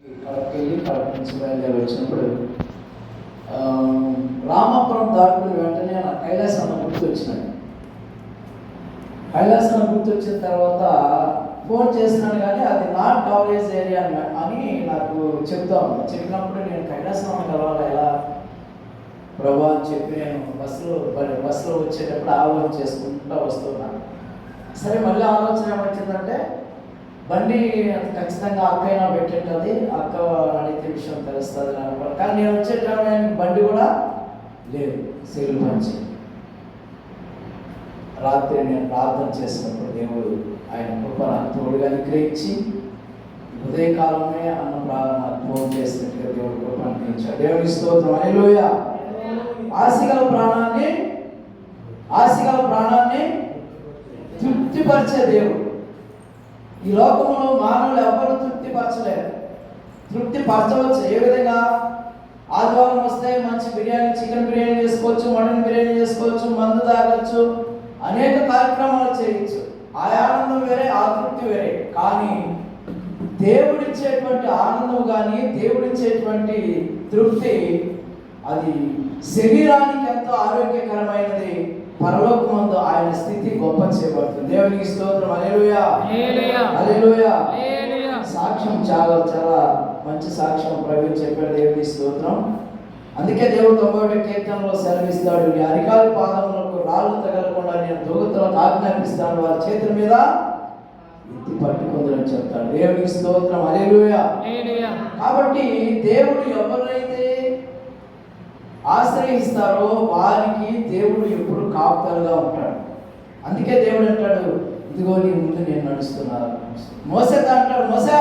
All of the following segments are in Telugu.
కడప నుంచి బయలుదేరి వచ్చినప్పుడు రామాపురం దాటుకుని వెంటనే నా కైలాసనం గుర్తొచ్చినాడు. కైలాసనం గుర్తొచ్చిన తర్వాత ఫోన్ చేసినాను, కానీ అది నాట్ కవరేజ్ ఏరియా అని నాకు చెప్తా ఉంది. చెప్పినప్పుడు నేను కైలాసనం కలవాలి ఎలా ప్రభా అని చెప్పి నేను బస్సులో వచ్చేటప్పుడు ఆలోచన చేసుకుంటూ వస్తున్నాను. సరే, మళ్ళీ ఆలోచన ఏమొచ్చిందంటే బండి ఖచ్చితంగా అక్కైనా పెట్టింటుంది, అక్క అడిగితే విషయం తెలుస్తుంది అనుకోవాలి. కానీ నేను వచ్చే టైం బండి కూడా లేదు, సెల్ మంచి. రాత్రి నేను ప్రార్థన చేసినప్పుడు దేవుడు ఆయన కృప నాకు తోడుగా అనుగ్రహించి ఉదయకాలమే నాకు ఫోన్ చేసినట్టుగా దేవుడు కృప అనుగ్రహించాడు. దేవుని స్తోత్రం. హల్లెలూయా. ఆశగల ప్రాణాన్ని తృప్తిపరిచే దేవుడు. ఈ లోకంలో మానవులు ఎవరు తృప్తిపరచలేరు. తృప్తిపరచవచ్చు. ఏ విధంగా? ఆదివారం వస్తే మంచి బిర్యానీ, చికెన్ బిర్యానీ చేసుకోవచ్చు, మటన్ బిర్యానీ చేసుకోవచ్చు, మందు తాగొచ్చు, అనేక కార్యక్రమాలు చేయొచ్చు. ఆ ఆనందం వేరే, ఆ తృప్తి వేరే. కానీ దేవుడిచ్చేటువంటి ఆనందం కానీ దేవుడిచ్చేటువంటి తృప్తి అది శరీరానికి ఎంతో ఆరోగ్యకరమైనది. పరలోకమందు ఆయన స్థితి గొప్ప చేయబడుతుంది. దేవునికి స్తోత్రం. హల్లెలూయా. హల్లెలూయా. సాక్ష్యం చాలా చాలా మంచి సాక్ష్యం ప్రవీణ్ చెప్పాడు. దేవునికి స్తోత్రం. అందుకే దేవుడు 91 కీర్తనలో సెలవిస్తాడు, నీ అరికాలి పాదములకు రాళ్ళు తగలకుండా నేను దూతలకు ఆజ్ఞాపిస్తాను, వారి చేతుల మీద ఎత్తి పట్టుకుందని చెప్తాడు. దేవునికి స్తోత్రం. హల్లెలూయా. కాబట్టి దేవుడు ఎవరైతే ఆశ్రయిస్తారో వారికి దేవుడు ఎప్పుడు కాపుదలుగా ఉంటాడు. అందుకే దేవుడు అంటాడు, ఇదిగో నీ ముందు నేను నడుస్తున్నాను. మోసేతో అంటాడు, మోసా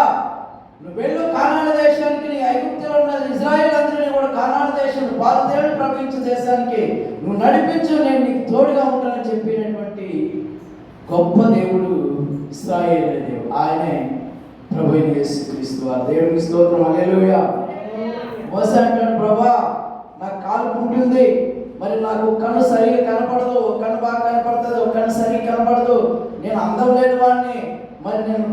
నువ్వు వెళ్ళు కానాను దేశానికి, నీ ఐగుప్తులో ఉన్న ఇజ్రాయేల్ అందరినీ కూడా కానాను దేశం పాలతేడు ప్రవహించే దేశానికి నువ్వు నడిపించు, నేను నీకు తోడుగా ఉంటానని చెప్పినటువంటి గొప్ప దేవుడు ఇశ్రాయేలు అనే దేవుడు. ఆయనే ప్రభువైన యేసుక్రీస్తు వారు. దేవునికి స్తోత్రం. హల్లెలూయా. మోసే అంటాడు, ప్రభా నాకు కాలు ఉంటుంది, మరి నాకు కన్ను సరిగా కనపడదు, కన్ను బాగా కనపడుతుంది, కన్ను సరిగా కనపడదు, నేను అందం లేని వాడిని, మరి నేను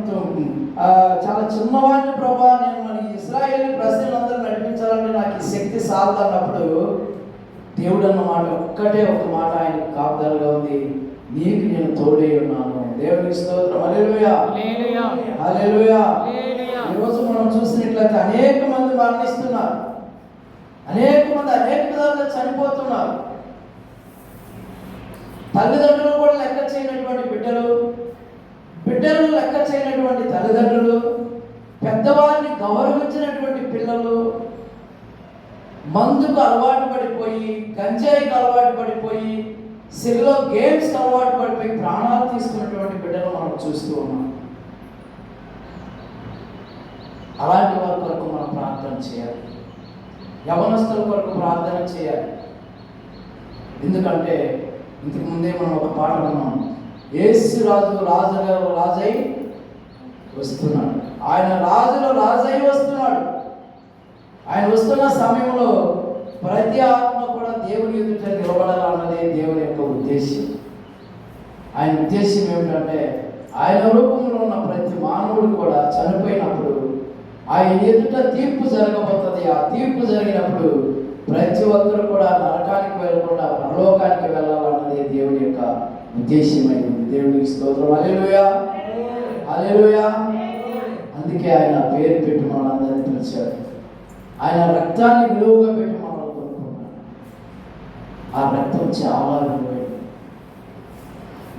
చాలా చిన్నవాడిని ప్రభా, నేను మరి ఇశ్రాయేలు ప్రజలందరూ నడిపించాలని నాకు ఈ శక్తి సాధనప్పుడు దేవుడు అన్న మాట ఒక్కటే ఒక మాట ఆయనకు కాపుదలుగా ఉంది, నీకు నేను తోడే ఉన్నాను. దేవునికి స్తోత్రం. హల్లెలూయా. హల్లెలూయా. ఈరోజు మనం చూసినట్లయితే అనేక మంది మరణిస్తున్నారు, అనేక మంది అనేక విధాలుగా చనిపోతున్నారు. తల్లిదండ్రులు కూడా లెక్క చేయనటువంటి బిడ్డలు, బిడ్డలను లెక్క చేయనటువంటి తల్లిదండ్రులు, పెద్దవారిని గౌరవించినటువంటి పిల్లలు, మందుకు అలవాటు పడిపోయి, గంజాయికి అలవాటు పడిపోయి, సిల్లో గేమ్స్కి అలవాటు పడిపోయి ప్రాణాలు తీసుకున్నటువంటి బిడ్డలు మనం చూస్తూ ఉన్నాం. అలాంటి వారి కొరకు మనం ప్రార్థన చేయాలి. యవనస్తుల కొరకు ప్రార్థన చేయాలి. ఎందుకంటే ఇంతకు ముందే మనం ఒక పాట విన్నాం, యేసు రాజై వస్తున్నాడు. ఆయన రాజై వస్తున్నాడు. ఆయన వస్తున్న సమయంలో ప్రతి ఆత్మ కూడా దేవుని ఎదుట నిలబడాలన్నదే దేవుని యొక్క ఉద్దేశం. ఆయన ఉద్దేశం ఏమిటంటే ఆయన రూపంలో ఉన్న ప్రతి మానవుడు కూడా చనిపోయినప్పుడు ఆయన ఎదుట తీర్పు జరగబోతుంది. ఆ తీర్పు జరిగినప్పుడు ప్రతి ఒక్కరు కూడా నరకానికి వెళ్ళకుండా పరలోకానికి వెళ్ళాలన్నది దేవుని యొక్క ఉద్దేశమైనది. దేవునికి స్తోత్రం. హల్లెలూయా. హల్లెలూయా. అందుకే ఆయన పేరు పెట్టి మనందరినీ పిలిచాడు. ఆయన రక్తాన్ని విలువగా పెట్టి మనం కోరుకున్నాడు. ఆ రక్తం చాలా విలువైనది.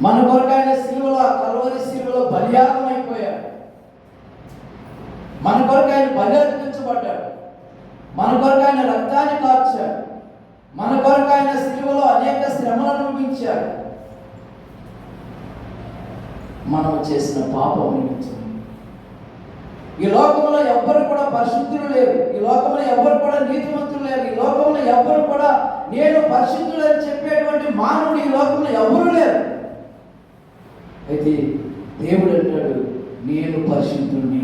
మన కొరకు ఆయన శిలువలో, కల్వరి శిలువలో బలియాగం అయిపోయాడు. మన కొరకు ఆయన బలి అర్పించబడ్డాడు. మన కొరకు ఆయన రక్తాన్ని కార్చాడు. మన కొరకు ఆయన శిలువలో అనేక శ్రమలను అనుభవించాడు. మనం చేసిన పాపం నిమిత్తం ఈ లోకంలో ఎవ్వరు కూడా పరిశుద్ధులు లేరు. ఈ లోకంలో ఎవ్వరు కూడా నీతిమంతులు లేరు. ఈ లోకంలో ఎవ్వరు కూడా నేను పరిశుద్ధులు అని చెప్పేటువంటి మానవుడు ఈ లోకంలో ఎవరు లేరు. అయితే దేవుడు అంటాడు, నేను పరిశుద్ధుడిని,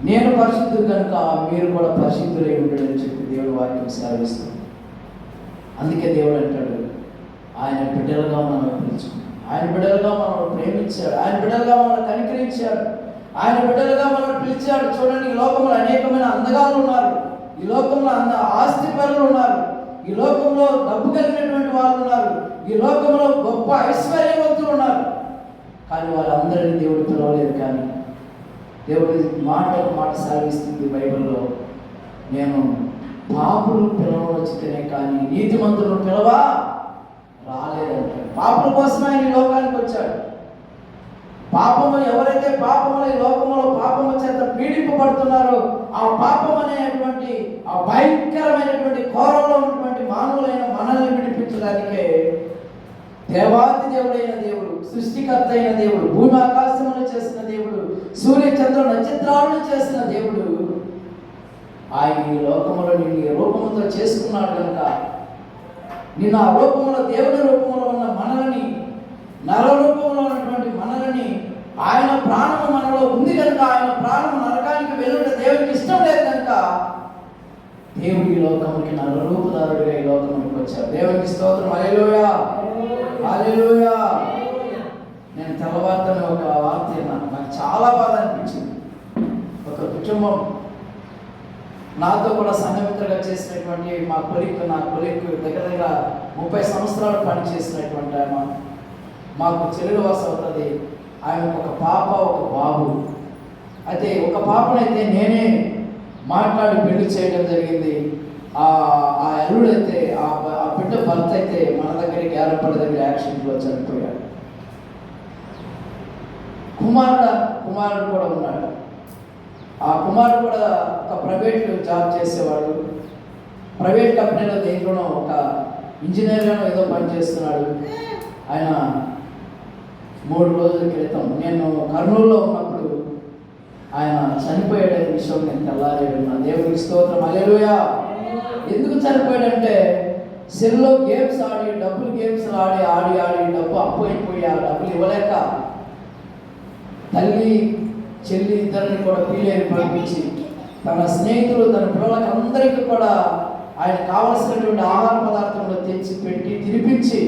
నేను పరిశుద్ధుడు కనుక మీరు కూడా పరిశుద్ధులై ఉండడని చెప్పి దేవుడు వాక్యం సెలవిస్తుంది. అందుకే దేవుడు అంటాడు, ఆయన బిడ్డలుగా మనం పిలుచుకున్నాం, ఆయన బిడ్డలుగా మనం ప్రేమించాడు, ఆయన బిడ్డలుగా మనం కనికరించాడు, ఆయన బిడ్డలుగా మనల్ని పిలిచాడు. చూడండి, ఈ లోకంలో అనేకమైన అందగాళ్ళు ఉన్నారు, ఈ లోకంలో ఆస్తి పరులు ఉన్నారు, ఈ లోకంలో డబ్బు కలిగినటువంటి వాళ్ళు ఉన్నారు, ఈ లోకంలో గొప్ప ఐశ్వర్యవంతులు ఉన్నారు. కానీ వాళ్ళందరినీ దేవుడు పిలవలేదు. కానీ దేవుడి మాటకు మాట సాగిస్తుంది బైబిల్లో, నేను పాపులు పిలవచ్చితేనే కానీ నీతిమంతులను పిలవా రాలేదంటాడు. పాపుల కోసం ఆయన ఈ లోకానికి వచ్చాడు. పాపము ఎవరైతే పాపముల ఈ లోకంలో పాపము చేత పీడింపబడుతున్నారో ఆ పాపం అనేటువంటి ఆ భయంకరమైనటువంటి కోరలో ఉన్నటువంటి మానవులైన మనల్ని విడిపించడానికే దేవాది దేవుడైన దేవుడు, సృష్టికర్త అయిన దేవుడు, భూమి ఆకాశములు చేసిన దేవుడు, సూర్య చంద్ర నక్షత్రాలను చేసిన దేవుడు ఆయన ఈ లోకములో నిన్ను ఈ రూపముతో చేసుకున్నాడు కనుక నిన్ను ఆ రూపంలో దేవుని రూపంలో ఉన్న మనల్ని, నర రూపంలో ఉన్నటువంటి మనల్ని, ఆయన ప్రాణము మనలో ఉంది కనుక, ఆయన ప్రాణము నరకానికి వెళ్ళుట దేవునికి ఇష్టం లేదు కనుక దేవుడు ఈ లోకముకి నరరూపదారుడిగా ఈ లోకమునికి వచ్చాడు. దేవునికి స్తోత్రం. హల్లెలూయా, హల్లెలూయా. నేను తెల్లవారుతోనే ఒక వార్త విన్నాను, నాకు చాలా బాధ అనిపించింది. ఒక కుటుంబం నాతో కూడా సంఘమిత్రగా చేసినటువంటి నా కొలిక్ దగ్గర దగ్గర 30 సంవత్సరాలు పనిచేసినటువంటి ఆమె, మాకు చెల్లెలు వరుస అవుతుంది. ఆయనకు ఒక పాప ఒక బాబు. అయితే ఒక పాపనైతే నేనే మాట్లాడి పెళ్లి చేయడం జరిగింది. ఆ అల్లుడైతే ఆ బిడ్డ భర్త అయితే మన దగ్గరికి ఏర్పడి దగ్గర యాక్సిడెంట్లో చనిపోయాడు. కుమారుడు కూడా ఉన్నాడు. ఆ కుమారుడు కూడా ఒక ప్రైవేట్ జాబ్ చేసేవాడు. ప్రైవేట్ కంపెనీలో దేంట్లోనో ఒక ఇంజనీర్గానో ఏదో పని చేస్తున్నాడు. ఆయన 3 రోజుల క్రితం నేను కర్నూలులో ఉన్నప్పుడు ఆయన చనిపోయాడనే విషయం నేను తెల్లారేడున్నా. దేవునికి స్తోత్రం. హల్లెలూయా. ఎందుకు చనిపోయాడంటే సెల్లో గేమ్స్ ఆడి, డబ్బులు గేమ్స్ ఆడి ఆడి ఆడి డబ్బు అప్పు అయిపోయి ఆ డబ్బులు ఇవ్వలేక తల్లి చెల్లి ఇద్దరిని కూడా పీలేరు పంపించి తన స్నేహితులు తన పిల్లలకి అందరికీ కూడా ఆయన కావలసినటువంటి ఆహార పదార్థంలో తెచ్చి పెట్టి తినిపించి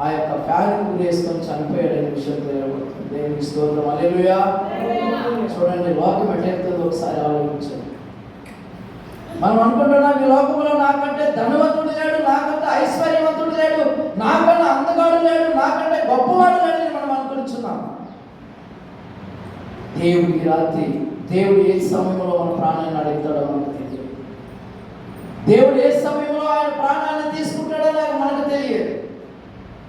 ఆ యొక్క ఫ్యాన్ వేసుకొని చనిపోయాడనే విషయం తెలియబడుతుంది. దేవునికి స్తోత్రం. హల్లెలూయా. చూడండి, లోకం ఎట్టెళ్తుందో ఒకసారి ఆలోచించండి. మనం అనుకుంటున్నాం ఈ లోకంలో నాకంటే ధనవంతుడు లేడు, నాకంటే ఐశ్వర్యవంతుడు లేడు, నాకంటే అందగాడు లేడు, నాకంటే గొప్పవాడు లేడు అని మనం అనుకుంటున్నాం. దేవుడి రాత్రి దేవుడు ఏ సమయంలో మన ప్రాణాన్ని అడుగుతాడో మనకు తెలియదు. దేవుడు ఏ సమయంలో ఆయన ప్రాణాన్ని తీసుకుంటాడో మనకు తెలియదు.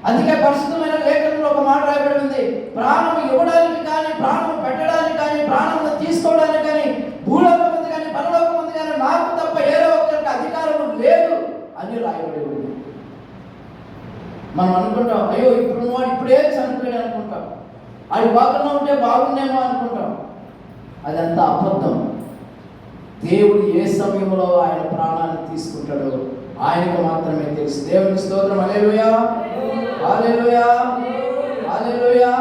అందుకే పరిశుద్ధమైన లేఖనంలో ఒక మాట రాయబడి ఉంది, ప్రాణం ఇవ్వడానికి కానీ, ప్రాణం పెట్టడానికి కానీ, ప్రాణం తీసుకోవడానికి కానీ భూలోకం ఉంది కానీ పరలోకం ఉంది కానీ నాకు తప్ప ఏదో ఒక్కరికి అధికారం లేదు అని రాయబడి ఉంది. మనం అనుకుంటాం, అయ్యో ఇప్పుడు వాడు ఇప్పుడే చనిపోయాడు అనుకుంటాం, అది బాగున్నా ఉంటే బాగుండేమో అనుకుంటాం. అదంతా అబద్ధం. దేవుడు ఏ సమయంలో ఆయన ప్రాణాన్ని తీసుకుంటాడో ఆయనకు మాత్రమే తెలుసు. దేవునికి స్తోత్రం. హల్లెలూయా, హల్లెలూయా, హల్లెలూయా.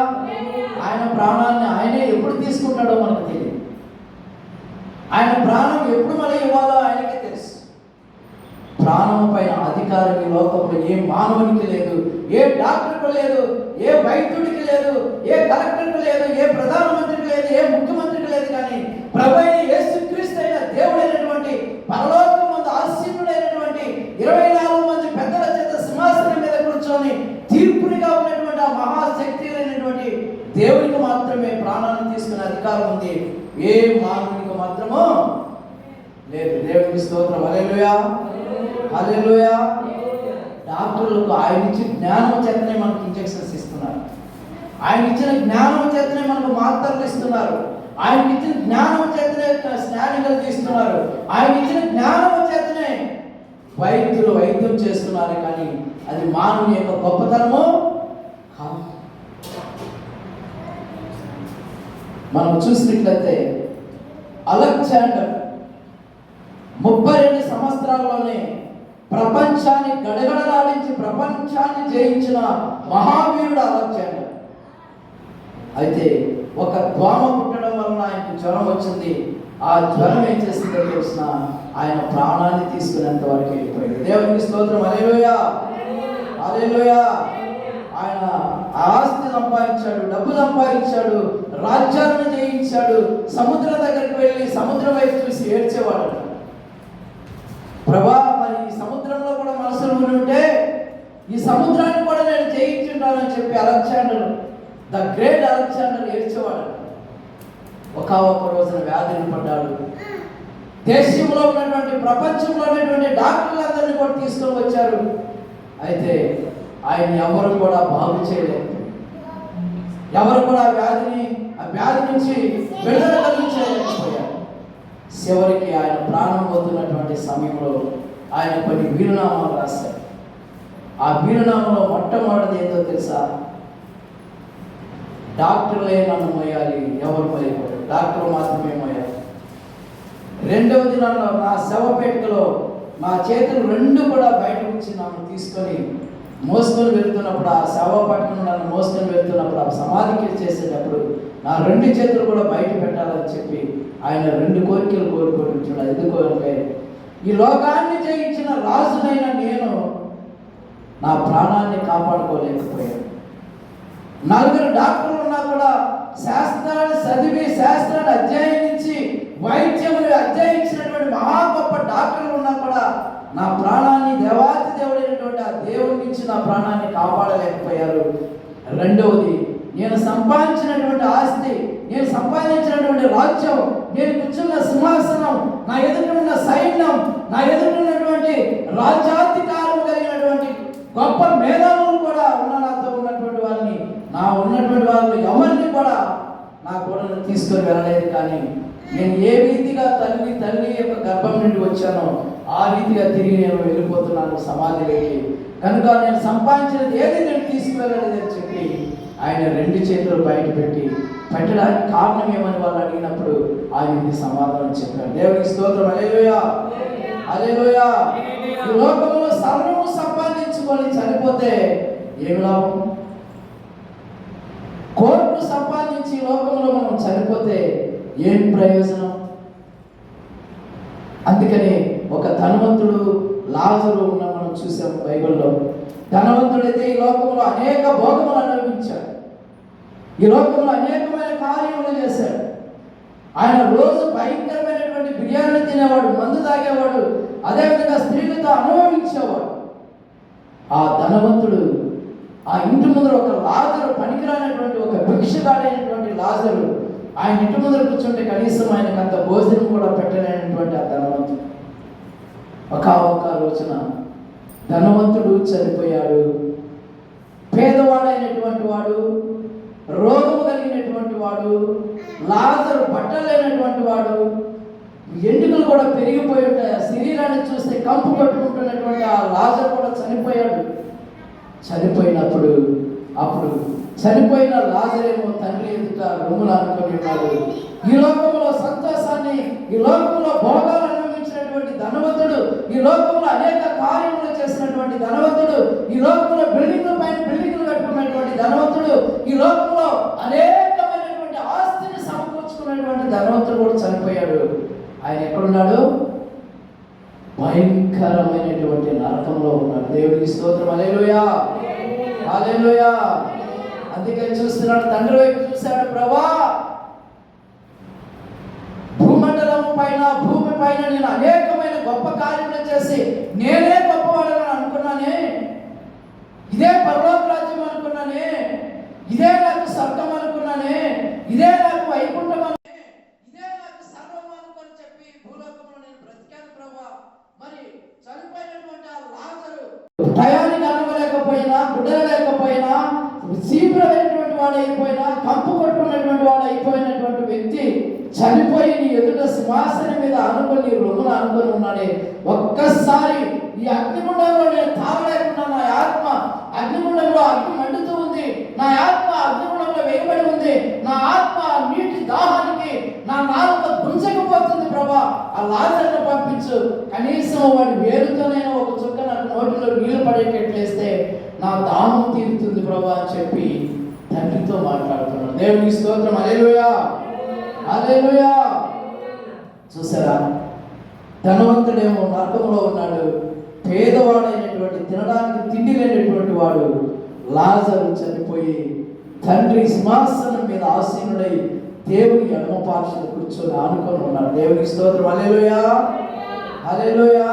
ఆయన ప్రాణాన్ని ఆయనే ఎప్పుడు తీసుకుంటాడో మనకు తెలియదు. ఆయన ప్రాణం ఎప్పుడు మనం ఇవ్వాలో ఆయనకే తెలుసు. ప్రాణం పైన అధికారం ఈ లోకంలో ఏ మానవునికి లేదు, ఏ డాక్టర్కు లేదు, ఏ వైద్యుడికి లేదు, ఏ కలెక్టర్కి లేదు, ఏ ప్రధానమంత్రికి లేదు, ఏ ముఖ్యమంత్రికి లేదు. కానీ ప్రభువైన యేసుక్రీస్తు అయిన దేవుడైనటువంటి పరలోకమందు ఆసీనుడైనటువంటి 24 మంది పెద్దల చేత సింహాసనం మీద కూర్చొని తీర్పునిగా ఉన్నటువంటి ఆ మహాశక్తి అయినటువంటి దేవునికి మాత్రమే ప్రాణాన్ని తీసుకునే అధికారం ఉంది. ఏ మానవునికి మాత్రమో లేదు. దేవునికి స్తోత్రం. హల్లెలూయా, హల్లెలూయా. డాక్టర్లకు ఆయన ఇచ్చిన జ్ఞానం చేతనే మనకు ఇంజెక్షన్స్ ఇస్తున్నారు. ఆయన ఇచ్చిన జ్ఞానం చేతనే మనకు మాత్రలు ఇస్తున్నారు. ఆయన ఇచ్చిన జ్ఞానం చేతనే స్నానికలు తీస్తున్నారు. ఆయన ఇచ్చిన జ్ఞానం చేతనే వైద్యులు వైద్యం చేస్తున్నారు. కానీ అది మానవుని యొక్క గొప్పతనము కాదు. మనం చూసినట్లయితే అలెగ్జాండర్ 32 సంవత్సరాల్లోనే ప్రపంచాన్ని గడగడలాడించి ప్రపంచాన్ని జయించిన మహావీరుడు అలెగ్జాండర్. అయితే ఒక దోమ పుట్టడం వలన ఆయనకు జ్వరం వచ్చింది. ఆ జ్వరం ఏం చేసిందో తెలిసిన ఆయన ప్రాణాన్ని తీసుకునేంత వరకు వెళ్ళిపోయింది. దేవునికి స్తోత్రం. హల్లెలూయా, హల్లెలూయా. ఆయన ఆస్తి సంపాదించాడు, డబ్బు సంపాదించాడు, రాజ్యాలను జయించాడు. సముద్రం దగ్గరికి వెళ్ళి సముద్రం వైపు చూసి ఏడ్చేవాడు. ప్రభా, మరి ఈ సముద్రంలో కూడా మనసులు ఉంటే ఈ సముద్రాన్ని కూడా నేను జయించుంటానని చెప్పి అలెగ్జాండర్, ద గ్రేట్ అలెగ్జాండర్ ఏడ్చేవాడు. ఒక రోజున వ్యాధిని పడ్డాడు. దేశంలో ఉన్నటువంటి, ప్రపంచంలో ఉన్నటువంటి డాక్టర్లందరినీ కూడా తీసుకొని వచ్చారు. అయితే ఆయన ఎవరు కూడా బాగు చేయలేదు. ఎవరు కూడా ఆ వ్యాధి నుంచి విడుదల కలిగించలేకపోయారు. చివరికి ఆయన ప్రాణం పోతున్నటువంటి సమయంలో ఆయన కొన్ని వీరునామాలు రాశారు. ఆ వీరునామాలో మొట్టమొదటిది ఏంటో తెలుసా? డాక్టర్లే నన్ను మోయాలి, ఎవరు మోయకూడదు, డాక్టర్ మాత్రమే మోయాలి. రెండవది, నన్ను నా శవపేటికలో నా చేతులు రెండు కూడా బయట నుంచి నన్ను తీసుకొని మోసుకొని వెళ్తున్నప్పుడు, ఆ శవ పట్టుకుని నన్ను మోసుకొని వెళ్తున్నప్పుడు, ఆ సమాధికి చేసేటప్పుడు నా రెండు చేతులు కూడా బయట పెట్టాలని చెప్పి ఆయన రెండు కోరికలు కోరుకుంటున్నాడు. ఎందుకు అంటే, ఈ లోకాన్ని జయించిన రాజునైన నేను నా ప్రాణాన్ని కాపాడుకోలేకపోయాను. నలుగురు డాక్టర్లు ఉన్నా కూడా శాస్త్రాన్ని చదివి, శాస్త్రాన్ని అధ్యయనించి, వైద్యములు అధ్యయించినటువంటి మహా గొప్ప డాక్టర్లు ఉన్నా కూడా నా ప్రాణాన్ని, దేవాతి దేవుడైనటువంటి ఆ దేవుడి నుంచి నా ప్రాణాన్ని కాపాడలేకపోయారు. రెండవది, నేను సంపాదించినటువంటి ఆస్తి, నేను సంపాదించినటువంటి రాజ్యం, నేను కూర్చున్న సింహాసనం, నా ఎదురున్న సైన్యం, నా ఎదురున్నటువంటి రాజ్యాధికారం కలిగినటువంటి గొప్ప మేధావులు కూడా నాతో ఉన్నటువంటి వారిని, నా ఉన్నటువంటి వాళ్ళు ఎవరిని కూడా నా కూడా తీసుకొని వెళ్ళలేదు. కానీ నేను ఏ రీతిగా తల్లి యొక్క గర్భం నుండి వచ్చానో ఆ రీతిగా తిరిగి నేను వెళ్ళిపోతున్నాను సమాధిలోకి. కనుక నేను సంపాదించినది ఏది నేను తీసుకువెళ్ళలేదని చెప్పి ఆయన రెండు చేతులు బయట పెట్టడానికి కారణం ఏమని వాళ్ళు అడిగినప్పుడు ఆయన సమాధానం చెప్పారు. దేవునికి స్తోత్రం. హల్లెలూయా, హల్లెలూయా. ఈ లోకంలో సర్వము సంపాదించుకొని చనిపోతే ఏమి లాభం? కోట్లు సంపాదించి లోకంలో మనం చనిపోతే ఏం ప్రయోజనం? అందుకని ఒక ధనవంతుడు లాజరు ఉన్న మనం చూసాం బైబిల్లో. ధనవంతుడైతే ఈ లోకంలో అనేక భోగములు అనుభవించాడు, ఈ లోకంలో అనేకమైన కార్యములు చేశాడు. ఆయన రోజు భయంకరమైనటువంటి బిర్యానీ తినేవాడు, మందు తాగేవాడు, అదేవిధంగా స్త్రీలతో అనుభవించేవాడు. ఆ ధనవంతుడు ఆ ఇంటి ముందర ఒక లాజరు, పనికిరానటువంటి ఒక భిక్షగాడైనటువంటి లాజరు ఆయన ఇంటి ముందర కూర్చుంటే కనీసం ఆయనకు అంత భోజనం కూడా పెట్టలేనటువంటి ఆ ధనవంతుడు ఒక రోజున ధనవంతుడు చనిపోయాడు. పేదవాడైనటువంటి వాడు, రోగము కలిగినటువంటి వాడు, లాజరు బట్టలేనటువంటి వాడు, ఎండుకలు కూడా పెరిగిపోయి ఉంటాయి. ఆ శరీరాన్ని చూస్తే కంపు పట్టుకుంటున్నటువంటి ఆ లాజరు కూడా చనిపోయాడు. చనిపోయినప్పుడు అప్పుడు చనిపోయిన లాజరేమో తండ్రి ఎదుట రొమ్ములు అనుకొని ఉన్నాడు. ఈ లోకంలో సంతోషాన్ని, ఈ లోకంలో భోగాలు అనుభవించినటువంటి ధనవంతుడు, ఈ లోకంలో అనేక కార్యములు చేసినటువంటి ధనవంతుడు, ఈ లోకంలో బిల్డింగ్ల పైన బిల్డింగ్లు కట్టుకున్నటువంటి ధనవంతుడు, ఈ లోకంలో అనేకమైనటువంటి ఆస్తిని సమకూర్చుకున్నటువంటి ధనవంతుడు కూడా చనిపోయాడు. ఆయన ఎక్కడున్నాడు? భయంకరమైనటువంటి నరకంలో ఉన్నాడు. దేవుడికి స్తోత్రం. హల్లెలూయా, హల్లెలూయా. అందుకే చూస్తున్నాడు, తండ్రి వైపు చూశాడు. ప్రభా, భూమండలం పైన, భూమి పైన నేను అనేకమైన గొప్ప కార్యములు చేసి నేనే గొప్పవాడని అనుకున్నానే, ఇదే పరలోక రాజ్యం అనుకున్నానే, ఇదే నాకు స్వర్గం అనుకున్నానే, ఇదే నాకు వైకుంఠం, ఇదే నాకు సర్వం అనుకొని చెప్పి భూలోకంలో నేను బ్రతికాను ప్రభా. మరి చనిపోయినటువంటి ఆ లాజరు టయానికి అనవలేకపోయినా, గుడ్డలేకపోయినా, శీఘ్రమైనటువంటి వాడు అయిపోయినా, కంపు కొట్టుకున్నటువంటి వాడు అయిపోయినటువంటి వ్యక్తి చనిపోయి నీ ఎదుట సింహాసనం మీద అనుకొని, రొమ్మున అనుకొని ఉన్నాడే. ఒక్కసారి ఈ అగ్నిగుండంలో నేను తాగలేకుండా నా ఆత్మ అగ్నిగుండంలో అగ్ని మండుతూ ఉంది, నా ఆత్మ అగ్నిగుండంలో వేయబడి ఉంది, నా ఆత్మ నీటి దాహానికి నా నాలుక గుంజకపోతుంది ప్రభా, ఆ లాజరును పంపించు, కనీసం వాడి వేరుతోనైనా ఒక చుక్క నాకు నోటిలో నీళ్లు పడేటట్లేస్తే నా దాహం తీరుతుంది ప్రభా అని చెప్పి తండ్రితో మాట్లాడుతున్నాడు. దేవునికి స్తోత్రం. హల్లెలూయా, హల్లెలూయా. చూసారా, ధనవంతుడేమో నరకంలో ఉన్నాడు, పేదవాడైనటువంటి, తినడానికి తిండి లేనటువంటి వాడు లాజరు చనిపోయి తండ్రి సింహాసనం మీద ఆసీనుడై దేవుని ఎడమ పార్శ్వన కూర్చొని ఆనుకొని ఉన్నాడు. దేవునికి స్తోత్రం. హల్లెలూయా, హల్లెలూయా.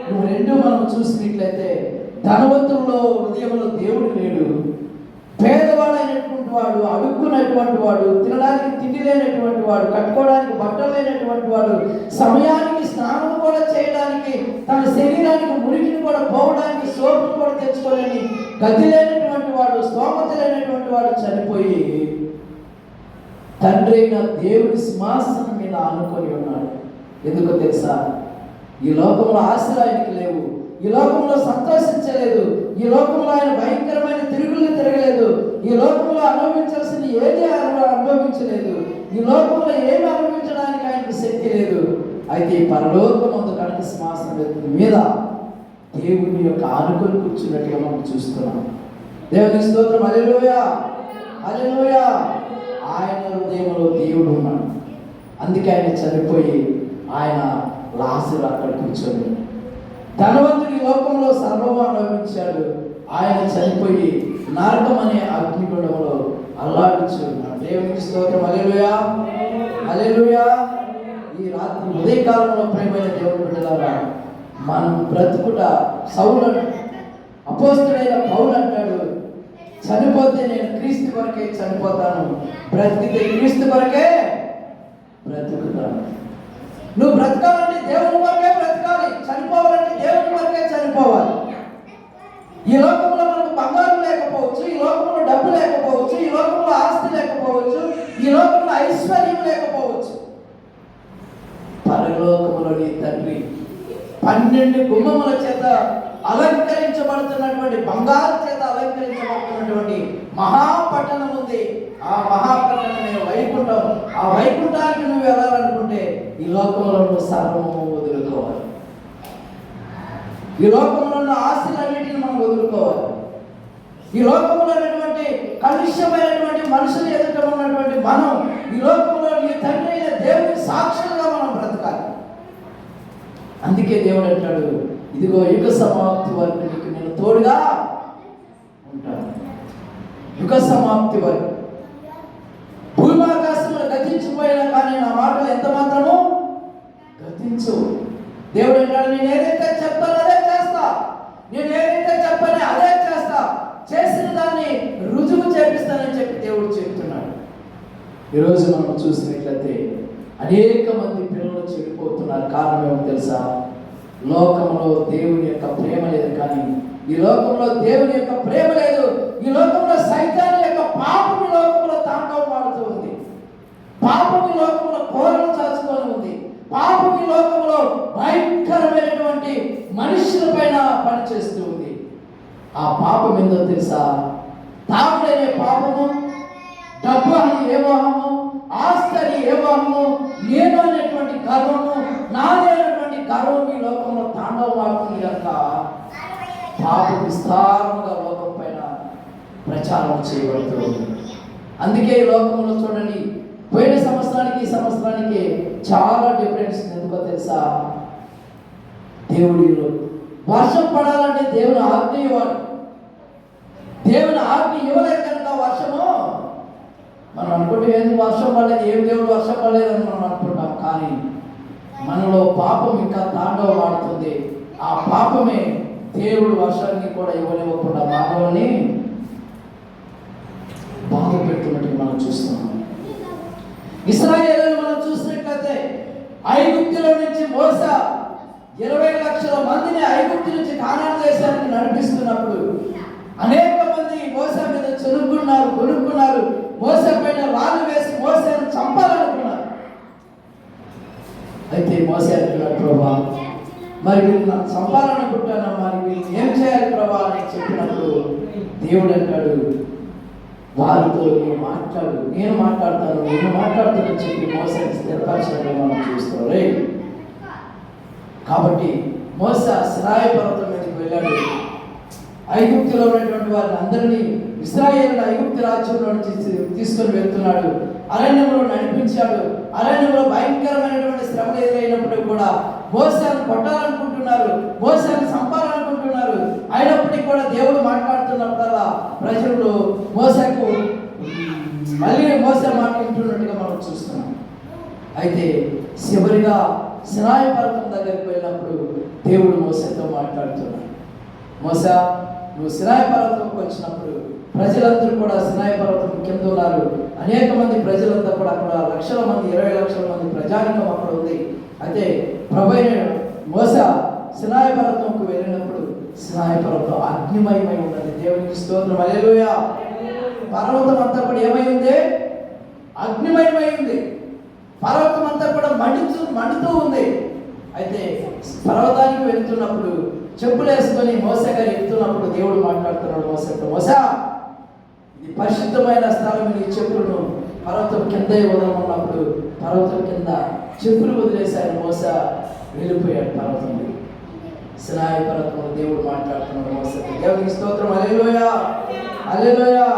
నువ్వు రెండు మనం చూసినట్లయితే ధనవంతుల్లో హృదయంలో దేవుడు లేడు. పేదవాడైనటువంటి వాడు, అడుక్కున్నటువంటి వాడు, తినడానికి తిండి లేనటువంటి వాడు, కట్టుకోవడానికి బట్టలు లేనటువంటి వాడు, సమయానికి స్నానం కూడా చేయడానికి, తన శరీరానికి మురికిని కూడా పోవడానికి సోపును కూడా తెచ్చుకోలేని గతి లేనటువంటి వాడు, స్తోమత లేనటువంటి వాడు చనిపోయి తండ్రి అయిన దేవుని సింహాసనం మీద ఆనుకొని ఉన్నాడు. ఎందుకో తెలుసా? ఈ లోకంలో ఆశలు ఆయనకి లేవు, ఈ లోకంలో సంతోషించలేదు, ఈ లోకంలో ఆయన భయంకరమైన తిరుగులు తిరగలేదు, ఈ లోకంలో అనుభవించాల్సింది ఏది అనుభవించలేదు, ఈ లోకంలో ఏమి అనుభవించడానికి ఆయనకు శక్తి లేదు. అయితే ఈ పరలోకమందు కనుక సింహాసనం మీద దేవుని యొక్క ఆనుకొని కూర్చున్నట్టుగా మనం చూస్తున్నాం. దేవునికి స్తోత్రం. హల్లెలూయా, హల్లెలూయా. ఆయన హృదయంలో దేవుడు ఉన్నాడు. అందుకే ఆయన చనిపోయి ఆయన లాజరు అక్కడ కూర్చొని, ధనవంతుడి లోకంలో సర్వము అనుభవించాడు, ఆయన చనిపోయి నరకం అనే అగ్నిగుండంలో అల్లాడుచున్నాడు. దేవునికి స్తోత్రం. హల్లెలూయా, హల్లెలూయా. ఈ రాత్రి ఉదయకాలంలో ప్రియమైన దేవుని బిడ్డలారా, మనం బ్రతుకుట సౌలు అపోస్తలుడైన పౌలు అంటాడు, చనిపోతే నేను క్రీస్తు కొరకే చనిపోతాను, బ్రతికితే క్రీస్తు కొరకే బ్రతుకుతాను. నువ్వు బ్రతకాలంటే దేవుని కొరకే బ్రతకాలి, చనిపోవాలంటే దేవుని కొరకే చనిపోవాలి. ఈ లోకంలో మనకు బంగారం లేకపోవచ్చు, ఈ లోకంలో డబ్బు లేకపోవచ్చు, ఈ లోకంలో ఆస్తి లేకపోవచ్చు, ఈ లోకంలో ఐశ్వర్యం లేకపోవచ్చు. పరలోకములో నీ తండ్రి 12 గుమ్మముల చేత అలంకరించబడుతున్నటువంటి, బంగారు చేత అలంకరించబడుతున్నటువంటి మహాపట్టణం ఉంది. ఆ మహాపట్టణమే వైకుంఠం. ఆ వైకుంఠానికి నువ్వు వెళ్ళాలనుకుంటే ఈ లోకంలో నువ్వు సర్వము వదులుకోవాలి. ఈ లోకంలో ఉన్న ఆస్తులన్నిటిని మనం వదులుకోవాలి. ఈ లోకంలో ఉన్నటువంటి కలుష్యమైనటువంటి మనుషులు ఎదుట ఉన్నటువంటి మనం ఈ లోకంలో నీ తండ్రి అయిన దేవునికి సాక్షులుగా మనం బ్రతకాలి. అందుకే దేవుడు అంటాడు, ఇదిగో యుగ సమాప్తి వరకు నీకు నేను తోడుగా ఉంటాను. యుగ సమాప్తి వరకు భూమి ఆకాశములు గతించిపోయినా కానీ నా మాటలు ఎంత మాత్రము గతించు. దేవుడు అంటాడు, నేను ఏదైతే చెప్తానో అదే చేస్తా, నేను ఏదైతే చెప్పానో అదే చేస్తా, చేసిన దాన్ని రుజువు చేపిస్తానని చెప్పి దేవుడు చెప్తున్నాడు. ఈరోజు మనం చూసినట్లయితే అనేక మంది పిల్లలు చెడిపోతున్నారు. కారణం ఏమో తెలుసా? లోకంలో దేవుని యొక్క ప్రేమ లేదు. కానీ ఈ లోకంలో దేవుని యొక్క ప్రేమ లేదు. ఈ లోకంలో సైతాను యొక్క పాపం ఈ లోకంలో తాండవం ఆడుతూ ఉంది. పాపం ఈ లోకంలో కోరలు చాచుకొని ఉంది. పాపం ఈ లోకంలో భయంకరమైనటువంటి మనుషుల పైన పనిచేస్తూ ఉంది. ఆ పాపం ఏందో తెలుసా? తాగుడనే పాపము, డబ్బు అని ఏ మోహము, ఆస్తి అని ఏ మోహము, నేను అనేటువంటి గర్వము, నాదే అనేటువంటి గర్వం ఈ లోకంలో తాండవం ఆడుతుంది కనుక పాపం విస్తారముగా లోకం పైన ప్రచారం చేయబడుతుంది. అందుకే ఈ లోకంలో చూడండి, పోయిన సంవత్సరానికి ఈ సంవత్సరానికి చాలా డిఫరెన్స్. ఎందుకో తెలుసా? దేవుడి వర్షం పడాలంటే దేవుని ఆజ్ఞ ఇవ్వాలి. దేవుని ఆజ్ఞ ఇవ్వలేదు కనుక వర్షము మనం అనుకుంటే ఏంది వర్షం పడలేదు, ఏం దేవుడు వర్షం పడలేదని మనం అనుకుంటాం. కానీ మనలో పాపం ఇంకా తాండవం ఆడుతుంది. ఆ పాపమే దేవుడు వర్షాన్ని కూడా ఇవ్వనివ్వకుండా మానవుని బాధ పెడుతున్నట్టు మనం చూస్తున్నాం. ఇశ్రాయేలును మనం చూసినట్లయితే ఐగుప్తులో నుంచి మోసే 20 లక్షల మందిని ఐగుప్తు నుంచి కానాను దేశానికి నడిపిస్తున్నప్పుడు అనేక మంది మోసే మీద కొనుక్కున్నారు. మోసే పైన రాళ్ళు వేసి మోసేను చంపాలనుకున్నారు. అయితే మోసే అంటున్నాడు, ప్రభా మరి వీళ్ళు నన్ను చంపాలనుకుంటాను, మరి వీళ్ళు ఏం చేయాలి ప్రభా అని చెప్పినప్పుడు దేవుడు అంటాడు, వారితో నేను మాట్లాడతాను, నేను మాట్లాడతానని చెప్పి మోసేని స్థిరపరచడం మనం చూస్తాం. కాబట్టి మోసే సినాయి పర్వతం మీదకి వెళ్ళాడు. ఐగుప్తులో ఉన్నటువంటి వారిని అందరినీ ఇశ్రాయేలు ఐగుప్తు రాజ్యంలో తీసుకొని వెళ్తున్నాడు. అరణ్యంలో నడిపించాడు. అరణ్యంలో భయంకరమైనటువంటి శ్రమలు ఎదురైనప్పుడు కూడా మోసేను కొట్టాలనుకుంటున్నారు, మోసేను చంపాలనుకుంటున్నారు. అయినప్పటికీ కూడా దేవుడు మాట్లాడుతున్నప్పుడల్లా ప్రజలు మోసకు మళ్ళీ మోస మాట వింటున్నట్టుగా మనం చూస్తున్నాం. అయితే చివరిగా సినాయి పర్వతం దగ్గరికి వెళ్ళినప్పుడు దేవుడు మోసతో మాట్లాడుతున్నాడు. మోస, నువ్వు సినాయి పర్వతంకి వచ్చినప్పుడు ప్రజలందరూ కూడా సినాయి పర్వతం కింద ఉన్నారు. అనేక మంది ప్రజలంతా కూడా అక్కడ లక్షల మంది, 20 లక్షల మంది ప్రజానికం అక్కడ ఉంది. అయితే ప్రభువైన మోస సినాయి పర్వతంకు వెళ్ళినప్పుడు సినాయి పర్వతం అగ్నిమయమై ఉన్నది. దేవునికి స్తోత్రం, హల్లెలూయా. పర్వతం అంతా కూడా ఏమైంది? అగ్నిమయమై ఉంది. పర్వతం అంతా కూడా మండుతూ ఉంది. అయితే పర్వతానికి వెళ్తున్నప్పుడు చెప్పులు వేసుకొని మోస గారు వెళ్తున్నప్పుడు దేవుడు మాట్లాడుతున్నాడు మోసతో, మోస, ఇది పరిశుద్ధమైన స్థలం, నీ చెప్పులను పర్వతం కింద వదలమన్నప్పుడు పర్వతం కింద చెప్పులు వదిలేశారు. మోస వెళ్ళిపోయాడు పర్వతం. సినాయి పర్వతంలో దేవుడు మాట్లాడుతున్నాడు మోసతో. దేవునికి స్తోత్రం, హల్లెలూయా, హల్లెలూయా.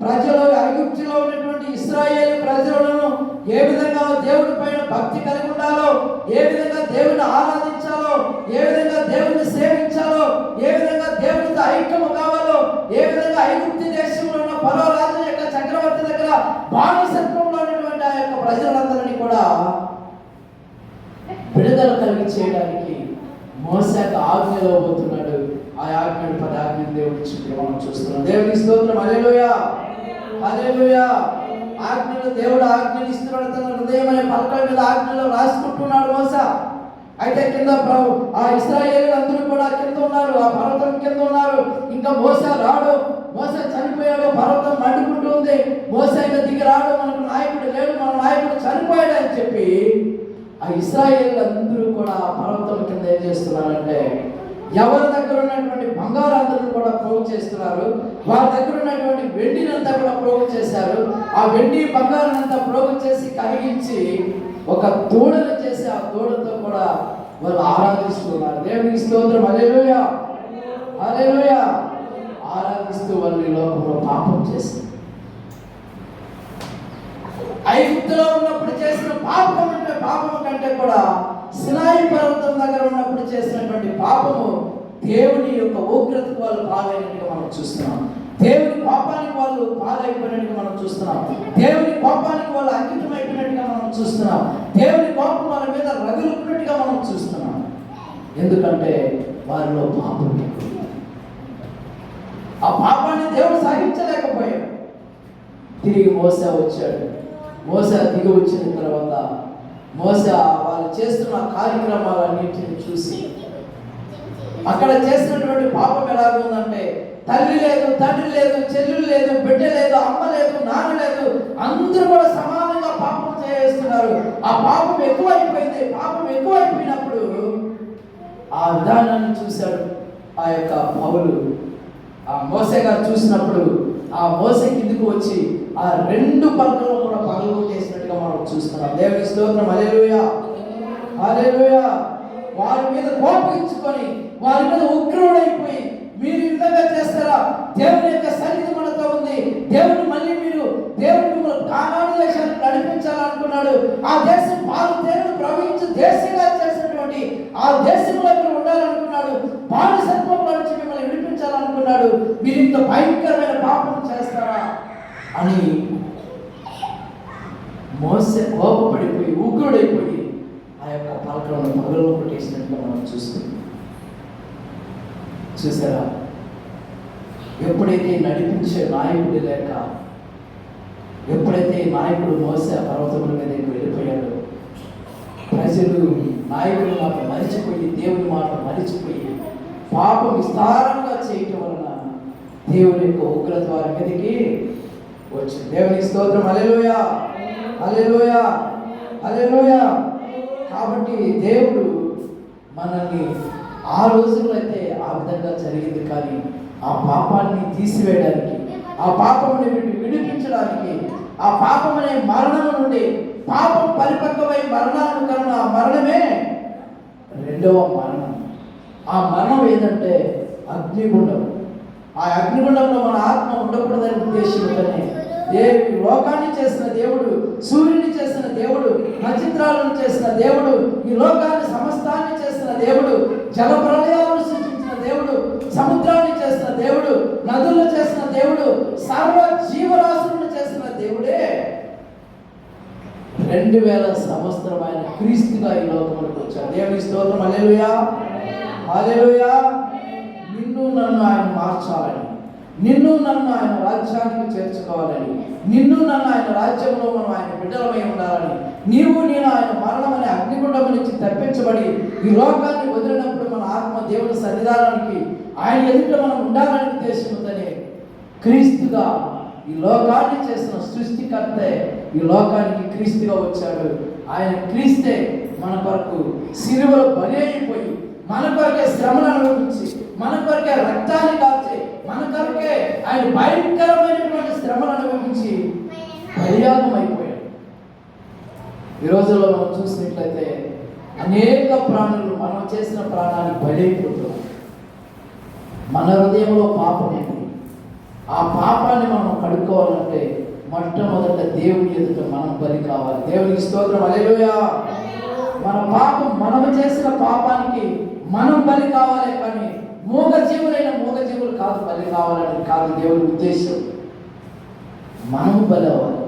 ప్రజలు ఐగుప్తులో ఉన్నటువంటి ఇశ్రాయేలు ప్రజలను ఏ విధంగా దేవుడి పైన భక్తి కలిగి ఉండాలో, ఏ విధంగా దేవుని ఆరాధించాలో, ఏ విధంగా దేవుని సేవించాలో, ఏ విధంగా దేవునితో ఐక్యము కావాలో, ఏ విధంగా ఐగుప్తు దేశంలో ఉన్న ఫరో రాజు యొక్క చక్రవర్తి దగ్గర బానిసత్వంలో ఉన్నటువంటి ఆ యొక్క ప్రజలందరినీ కూడా విడుదల కలిగి చేయడానికి మోసకు ఆజ్ఞలో పోతున్నాడు. ఆ ఆజ్ఞను 10 ఆజ్ఞలు దేవుడు ఇచ్చినట్టు మనం చూస్తున్నాం. దేవునికి స్తోత్రం, హల్లెలూయా, హల్లెలూయా. ఆజ్ఞలు దేవుడు ఆజ్ఞలు ఇస్తున్నాడు. తన హృదయం అనే పలకల మీద ఆజ్ఞలు రాసుకుంటున్నాడు మోస. అయితే కింద ఆ ఇశ్రాయేలీయులు అందరూ కూడా కింద ఉన్నారు, ఆ పర్వతం కింద ఉన్నారు. ఇంకా మోస రాడు, మోస చనిపోయాడు, పర్వతం మండుకుంటూ ఉంది. మోస ఇంకా దిగి రాడు, మనకు నాయకుడు లేడు, మన నాయకుడు చనిపోయాడు అని చెప్పి ఆ ఇశ్రాయేలీయులు అందరూ కూడా పర్వతం కింద ఏం చేస్తున్నారంటే ఎవరి దగ్గర ఉన్నటువంటి బంగారాంతను కూడా పోగు చేస్తున్నారు. వారి దగ్గర ఉన్నటువంటి వెండినంతా కూడా పోగు చేశారు. ఆ వెండి బంగారాన్నంతా పోగు చేసి కరిగించి ఒక దూడను చేసి ఆ దూడతో కూడా వాళ్ళు ఆరాధిస్తున్నారు. దేవునికి స్తోత్రం, హల్లెలూయా, హల్లెలూయా. ఆరాధిస్తూ వాళ్ళు ఈ లోకంలో పాపం చేశారు. ఐగుప్తులో ఉన్నప్పుడు చేసిన పాపం కంటే కూడా సినాయి పర్వతం దగ్గర ఉన్నప్పుడు చేసినటువంటి పాపము దేవుని యొక్క ఉగ్రతకు వాళ్ళు పాలైనట్టుగా మనం చూస్తున్నాం. దేవుని పాపానికి వాళ్ళు పాలైపోయినట్టుగా మనం చూస్తున్నాం. దేవుని కోపానికి వాళ్ళు అంకితమైపోయినట్టుగా మనం చూస్తున్నాం. దేవుని కోపం వాళ్ళ మీద రగులుకున్నట్టుగా మనం చూస్తున్నాం. ఎందుకంటే వారిలో పాపం ఎక్కువ. ఆ పాపాన్ని దేవుడు సహించలేకపోయాడు. తిరిగి మోస వచ్చాడు. మోస దిగి వచ్చిన తర్వాత మోస వాళ్ళు చేస్తున్న కార్యక్రమాలన్నింటిని చూసి అక్కడ చేసినటువంటి పాపం ఎలాగుందంటే తల్లి లేదు, తండ్రి లేదు, చెల్లెలు లేదు, బిడ్డ లేదు, అమ్మ లేదు, నాన్న లేదు, అందరూ కూడా సమానంగా పాపం చేస్తున్నారు. ఆ పాపం ఎక్కువైపోయింది. పాపం ఎక్కువైపోయినప్పుడు ఆ విధానాన్ని చూశాడు ఆ యొక్క పౌలు. ఆ మోసే గారు చూసినప్పుడు ఆ మోసే కిందకు వచ్చి ఆ 2 పలకలను కూడా పగలగొట్టేసినట్టుగా మనం చూస్తున్నాం. దేవుని స్తోత్రం, హల్లెలూయా, హల్లెలూయా. వారి మీద కోపించుకొని వారి మీద ఉగ్రుడైపోయి మీరు ఈ విధంగా చేస్తారా? దేవుని యొక్క సన్నిధి మనతో ఉంది. దేవుడు మళ్ళీ దేవుడు మిమ్మల్ని కానాను దేశానికి నడిపించాలనుకున్నాడు. ఆ దేశం పాలు తేనెలు ప్రవహించి దేశంగా చేసినటువంటి ఆ దేశంలో మీరు ఉండాలనుకున్నాడు. బానిసత్వంలో నుంచి మిమ్మల్ని విడిపించాలనుకున్నాడు. మీరు ఇంత భయంకరమైన పాపం చేస్తారా అని మోసే కోపపడిపోయి ఉగ్రుడైపోయి ఆ యొక్క పలకలను పగలు కొట్టేసినట్టుగా మనం చూసారా? ఎప్పుడైతే నడిపించే నాయకుడు లేక, ఎప్పుడైతే నాయకుడు మోసే పర్వతముల మీదకి వెళ్ళిపోయాడో ప్రజలు నాయకుడి మాట మరిచిపోయి, దేవుని మాట మరిచిపోయి పాపం విస్తారంగా చేయటం వలన దేవుని యొక్క ఉగ్రత వారి మీదకి వచ్చింది. దేవునికి స్తోత్రం, హల్లెలూయా, హల్లెలూయా, హల్లెలూయా. కాబట్టి దేవుడు మనల్ని ఆ రోజుల్లో అయితే ఆ విధంగా జరిగింది, కానీ ఆ పాపాన్ని తీసివేయడానికి, ఆ పాపముని విడిపించడానికి, ఆ పాపం అనే మరణం నుండి పాపం పరిపక్వమై మరణాన్ని కన్నా ఆ మరణమే 2వ మరణం. ఆ మరణం ఏంటంటే అగ్నిగుండం. ఆ అగ్నిగుండంలో మన ఆత్మ ఉండకూడదని ఉద్దేశంతోనే లోకాన్ని చేసిన దేవుడు, సూర్యుని చేసిన దేవుడు, నక్షత్రాలను చేసిన దేవుడు, ఈ లోకాన్ని సమస్తాన్ని చేసిన దేవుడు, జల ప్రళయాలను సముద్రాన్ని చేసిన దేవుడు, నదులను చేసిన దేవుడు, సర్వ జీవరాశులను చేసిన దేవుడే 2000 సంవత్సరం ఆయన క్రీస్తుగా ఈ లోకంలోకి వచ్చాడు. దేవుని స్తోత్రం. హల్లెలూయా, హల్లెలూయా. నిన్ను నన్ను ఆయన మార్చాలని, నిన్ను నన్ను ఆయన రాజ్యానికి చేర్చుకోవాలని, నిన్ను నన్ను ఆయన రాజ్యంలో మనం ఆయన బిడ్డలమై ఉండాలని, నీవు నేను ఆయన మరణం అనే అగ్నిగుండం నుంచి తప్పించబడి ఈ లోకాన్ని వదిలినప్పుడు మన ఆత్మ దేవుని సన్నిధానానికి ఆయన ఎదుట మనం ఉండాలని ఉద్దేశంతోనే క్రీస్తుగా ఈ లోకాన్ని చేసిన సృష్టికర్తే ఈ లోకానికి క్రీస్తుగా వచ్చాడు. ఆయన క్రీస్తే మన కొరకు సిలువలో బలి అయిపోయి, మన కొరకే శ్రమను అనుభవించి, మన కొరకే రక్తాన్ని కాల్చి, మన కొరకే ఆయన భయంకరమైనటువంటి శ్రమను అనుభవించి బలియాగం అయిపోయాడు. ఈ రోజుల్లో మనం చూసినట్లయితే అనేక ప్రాణులు మనం చేసిన ప్రాణానికి బలి అయిపోతున్నాం. మన హృదయంలో పాపం ఉంది. ఆ పాపాన్ని మనం కడుక్కోవాలంటే మొట్టమొదట దేవుని ఎదుట మనం బలి కావాలి. దేవునికి స్తోత్రం. హల్లెలూయా. మన పాపం, మనం చేసిన పాపానికి మనం బలి కావాలి, కానీ మూగజీవులైన మూగజీవులు కాదు బలి కావాలని కాదు దేవుని ఉద్దేశం. మనము బలి అవ్వాలి.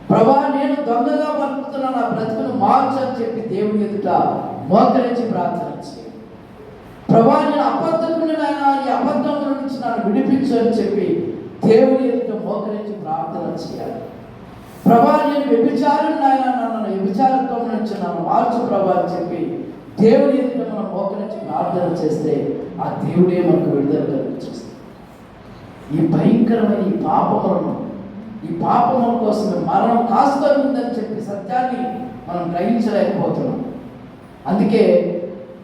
ప్రభా, నేను దొంగగా బతుకుతున్నా, నా బ్రతుకును మార్చు అని చెప్పి దేవుని ఎదుట మోకరించి ప్రార్థన చేయాలి. ప్రభా, నేను అబద్ధకుని నాయనా, ఈ అబద్ధముల నుంచి నన్ను విడిపించు అని చెప్పి దేవుని ఎదుట మోకరించి ప్రార్థన చేయాలి. ప్రభా, నేను వ్యభిచారం నాయనా, నన్ను వ్యభిచారత్వం నుంచి నన్ను మార్చు ప్రభా అని చెప్పి దేవుని ఎదుట మనం మోకరించి ప్రార్థన చేస్తే ఆ దేవుడే మనకు విడుదల కలిగించేస్తాడు. ఈ భయంకరమైన ఈ పాపముల కోసమే మరణం కాస్త ఉందని చెప్పి సత్యాన్ని మనం గ్రహించలేకపోతున్నాం. అందుకే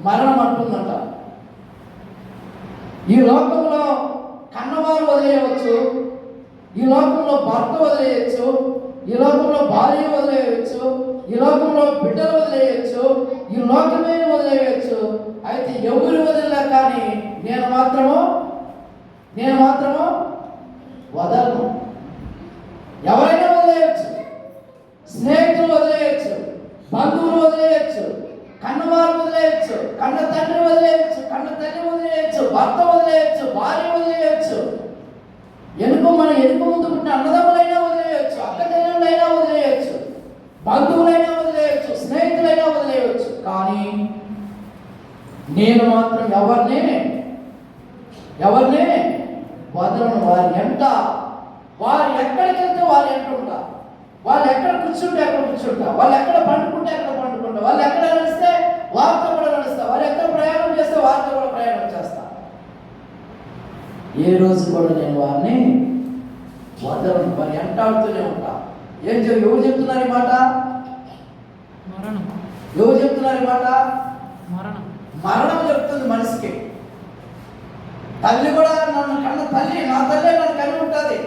మరణం అంటుందంట, ఈ లోకంలో కన్నవారు వదిలేయవచ్చు, ఈ లోకంలో భర్త వదిలేయచ్చు, ఈ లోకంలో భార్య వదిలేయచ్చు, ఈ లోకంలో బిడ్డలు వదిలేయచ్చు, ఈ లోకమే వదిలేయచ్చు. అయితే ఎవరు వదిలే, కానీ నేను మాత్రము వదలను. ఎవరైనా వదిలేయచ్చు, స్నేహితులు వదిలేయచ్చు, బంధువులు వదిలేయచ్చు, కన్నవారు వదిలేయచ్చు, కన్న తండ్రి వదిలేయచ్చు, కన్న తల్లి వదిలేయచ్చు, భర్త వదిలేయచ్చు, భార్య వదిలేయచ్చు, మన ఎనుక ముందు పుట్టిన అన్నదమ్ములైనా వదిలేయచ్చు, అక్క చెల్లెళ్ళైనా వదిలేయచ్చు, బంధువులైనా వదిలేయచ్చు, స్నేహితులైనా వదిలేయచ్చు. కానీ నేను మాత్రం ఎవరినే వదలను. వారు ఎక్కడికి వెళ్తే వాళ్ళు ఎక్కడ ఉంటా, వాళ్ళు ఎక్కడ కూర్చుంటే అక్కడ కూర్చుంటా, వాళ్ళు ఎక్కడ పండుకుంటే అక్కడ పండుకుంటా, వాళ్ళు ఎక్కడ నడిస్తే వారితో కూడా నడుస్తా, వాళ్ళు ఎక్కడ ప్రయాణం చేస్తే వారితో కూడా ప్రయాణం చేస్తా. ఏ రోజు కూడా నేను వారిని వదలను, వారు ఎంటాడుతూనే ఉంటా. ఎవరు చెప్తున్నారు ఈ మాట? ఎవరు చెప్తున్నారు ఈ మాట? మరణం చెప్తుంది మనిషికి. తల్లి కూడా నన్ను కన్న తల్లి, నా తల్లి నన్ను కని ఉంటుంది,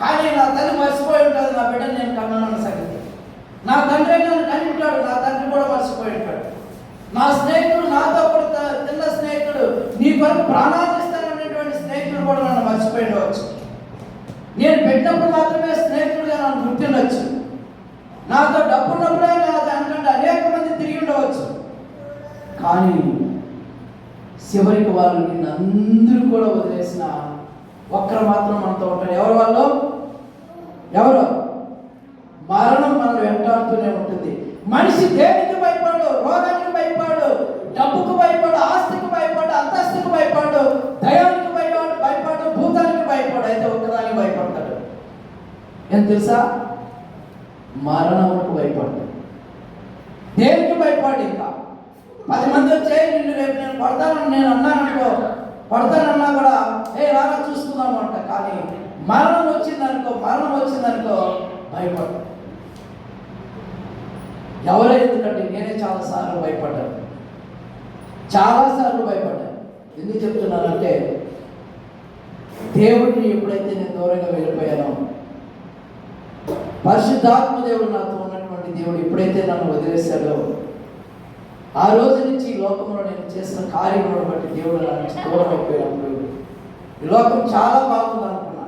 కానీ నా తల్లి మర్చిపోయి ఉంటుంది నా బిడ్డను నేను కన్నానన్న సంగతి. నా తండ్రి నన్ను కని ఉంటాడు, నా తండ్రి కూడా మర్చిపోయి ఉంటాడు. నా స్నేహితుడు, నాతో కూడా తిన్న స్నేహితుడు, నీ కొరకు ప్రాణాలు ఇస్తాననేటువంటి స్నేహితుడు కూడా నన్ను మర్చిపోయి ఉండవచ్చు. నేను పెట్టినప్పుడు మాత్రమే స్నేహితుడిగా నన్ను గుర్తుండొచ్చు. నాతో డబ్బున్నప్పుడే నా దానికంటే అనేక మంది తిరిగి ఉండవచ్చు. కానీ చివరికి వాళ్ళు నిన్ను అందరూ కూడా వదిలేసిన ఒక్కరు మాత్రం మనతో ఉంటారు. ఎవరు వాళ్ళు? ఎవరు? మరణం మనం వెంటాడుతూనే ఉంటుంది. మనిషి దేనికి భయపడు? రోగానికి భయపడు, డబ్బుకు భయపడు, ఆస్తికి భయపడు, అంతస్తుకు భయపడు, దయానికి భయపడు, భూతానికి భయపడు. అయితే ఒక్కదానికి భయపడతాడు. ఏం తెలుసా? మరణములకు భయపడతాడు. దేనికి భయపడు? ఇంకా 10 మంది వచ్చే నిన్ను రేపు నేను పడతానని నేను అన్నాననుకో, పడతానన్నా కూడా రాగా చూసుకుందాము అంట. కానీ మరణం వచ్చిందనుకో భయపడ్డా. ఎవరో ఎందుకంటే నేనే చాలాసార్లు భయపడ్డాను. ఎందుకు చెప్తున్నానంటే, దేవుడిని ఎప్పుడైతే నేను దూరంగా వెళ్ళిపోయానో, పరిశుద్ధాత్మ దేవుడు నాతో ఉన్నటువంటి దేవుడు ఎప్పుడైతే నన్ను వదిలేశాడో, ఆ రోజు నుంచి ఈ లోకంలో నేను చేసిన కార్యములను బట్టి దేవుడు నా నుంచి దూరం అయిపోయినప్పుడు ఈ లోకం చాలా బాగుంది అనుకున్నా.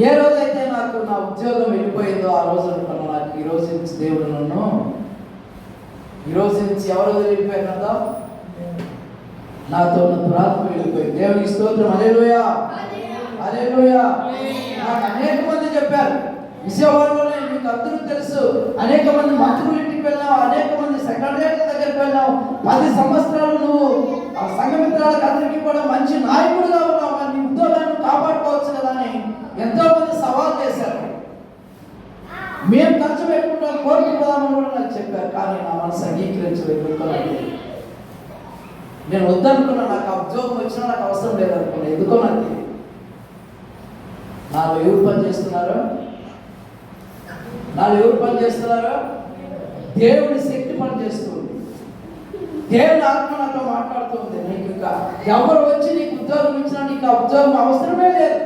ఏ రోజైతే నాకు నా ఉద్యోగం వెళ్ళిపోయిందో ఆ రోజు అనుకున్నా, నాకు ఈ రోజు నుంచి దేవుడు నన్ను, ఈ రోజు నుంచి ఎవరు వెళ్ళిపోయారు కదా, నాతో ఉన్న దురాత్మ వెళ్ళిపోయింది. దేవునికి స్తోత్రం. హల్లెలూయా, హల్లెలూయా. నాకు అనేక మంది చెప్పారు, విజయవాడలోనే మీకు అందరూ తెలుసు, అనేక మంది మంత్రుల ఇంటికి వెళ్ళావు, అనేక మంది సెక్రటరియట్ల దగ్గరికి వెళ్ళావు, 10 సంవత్సరాలు నువ్వు ఆ సంఘమిత్రాలకు అందరికీ కూడా మంచి నాయకుడిగా ఉన్నావు, మరి నీ ఉద్యోగాన్ని కాపాడుకోవచ్చు కదా అని ఎంతో మంది సవాల్ చేశారు. మేము ఖర్చు పెట్టుకుంటాం, కోరుకుంటామని కూడా నాకు చెప్పారు. కానీ నా మనసు అంగీకరించలేదు. నేను వద్దనుకున్నా, నాకు ఉద్యోగం వచ్చినా నాకు అవసరం లేదనుకున్నా. ఎందుకో నాకు తెలియదు. నాలో ఎవరు పని చేస్తున్నారు? దేవుని శక్తి పని చేస్తుంది. దేవుని ఆత్మ నాతో మాట్లాడుతుంది. నీకు ఇంకా ఎవరు వచ్చి నీకు ఉద్యోగం ఇచ్చినా నీకు ఆ ఉద్యోగం అవసరమే లేదు.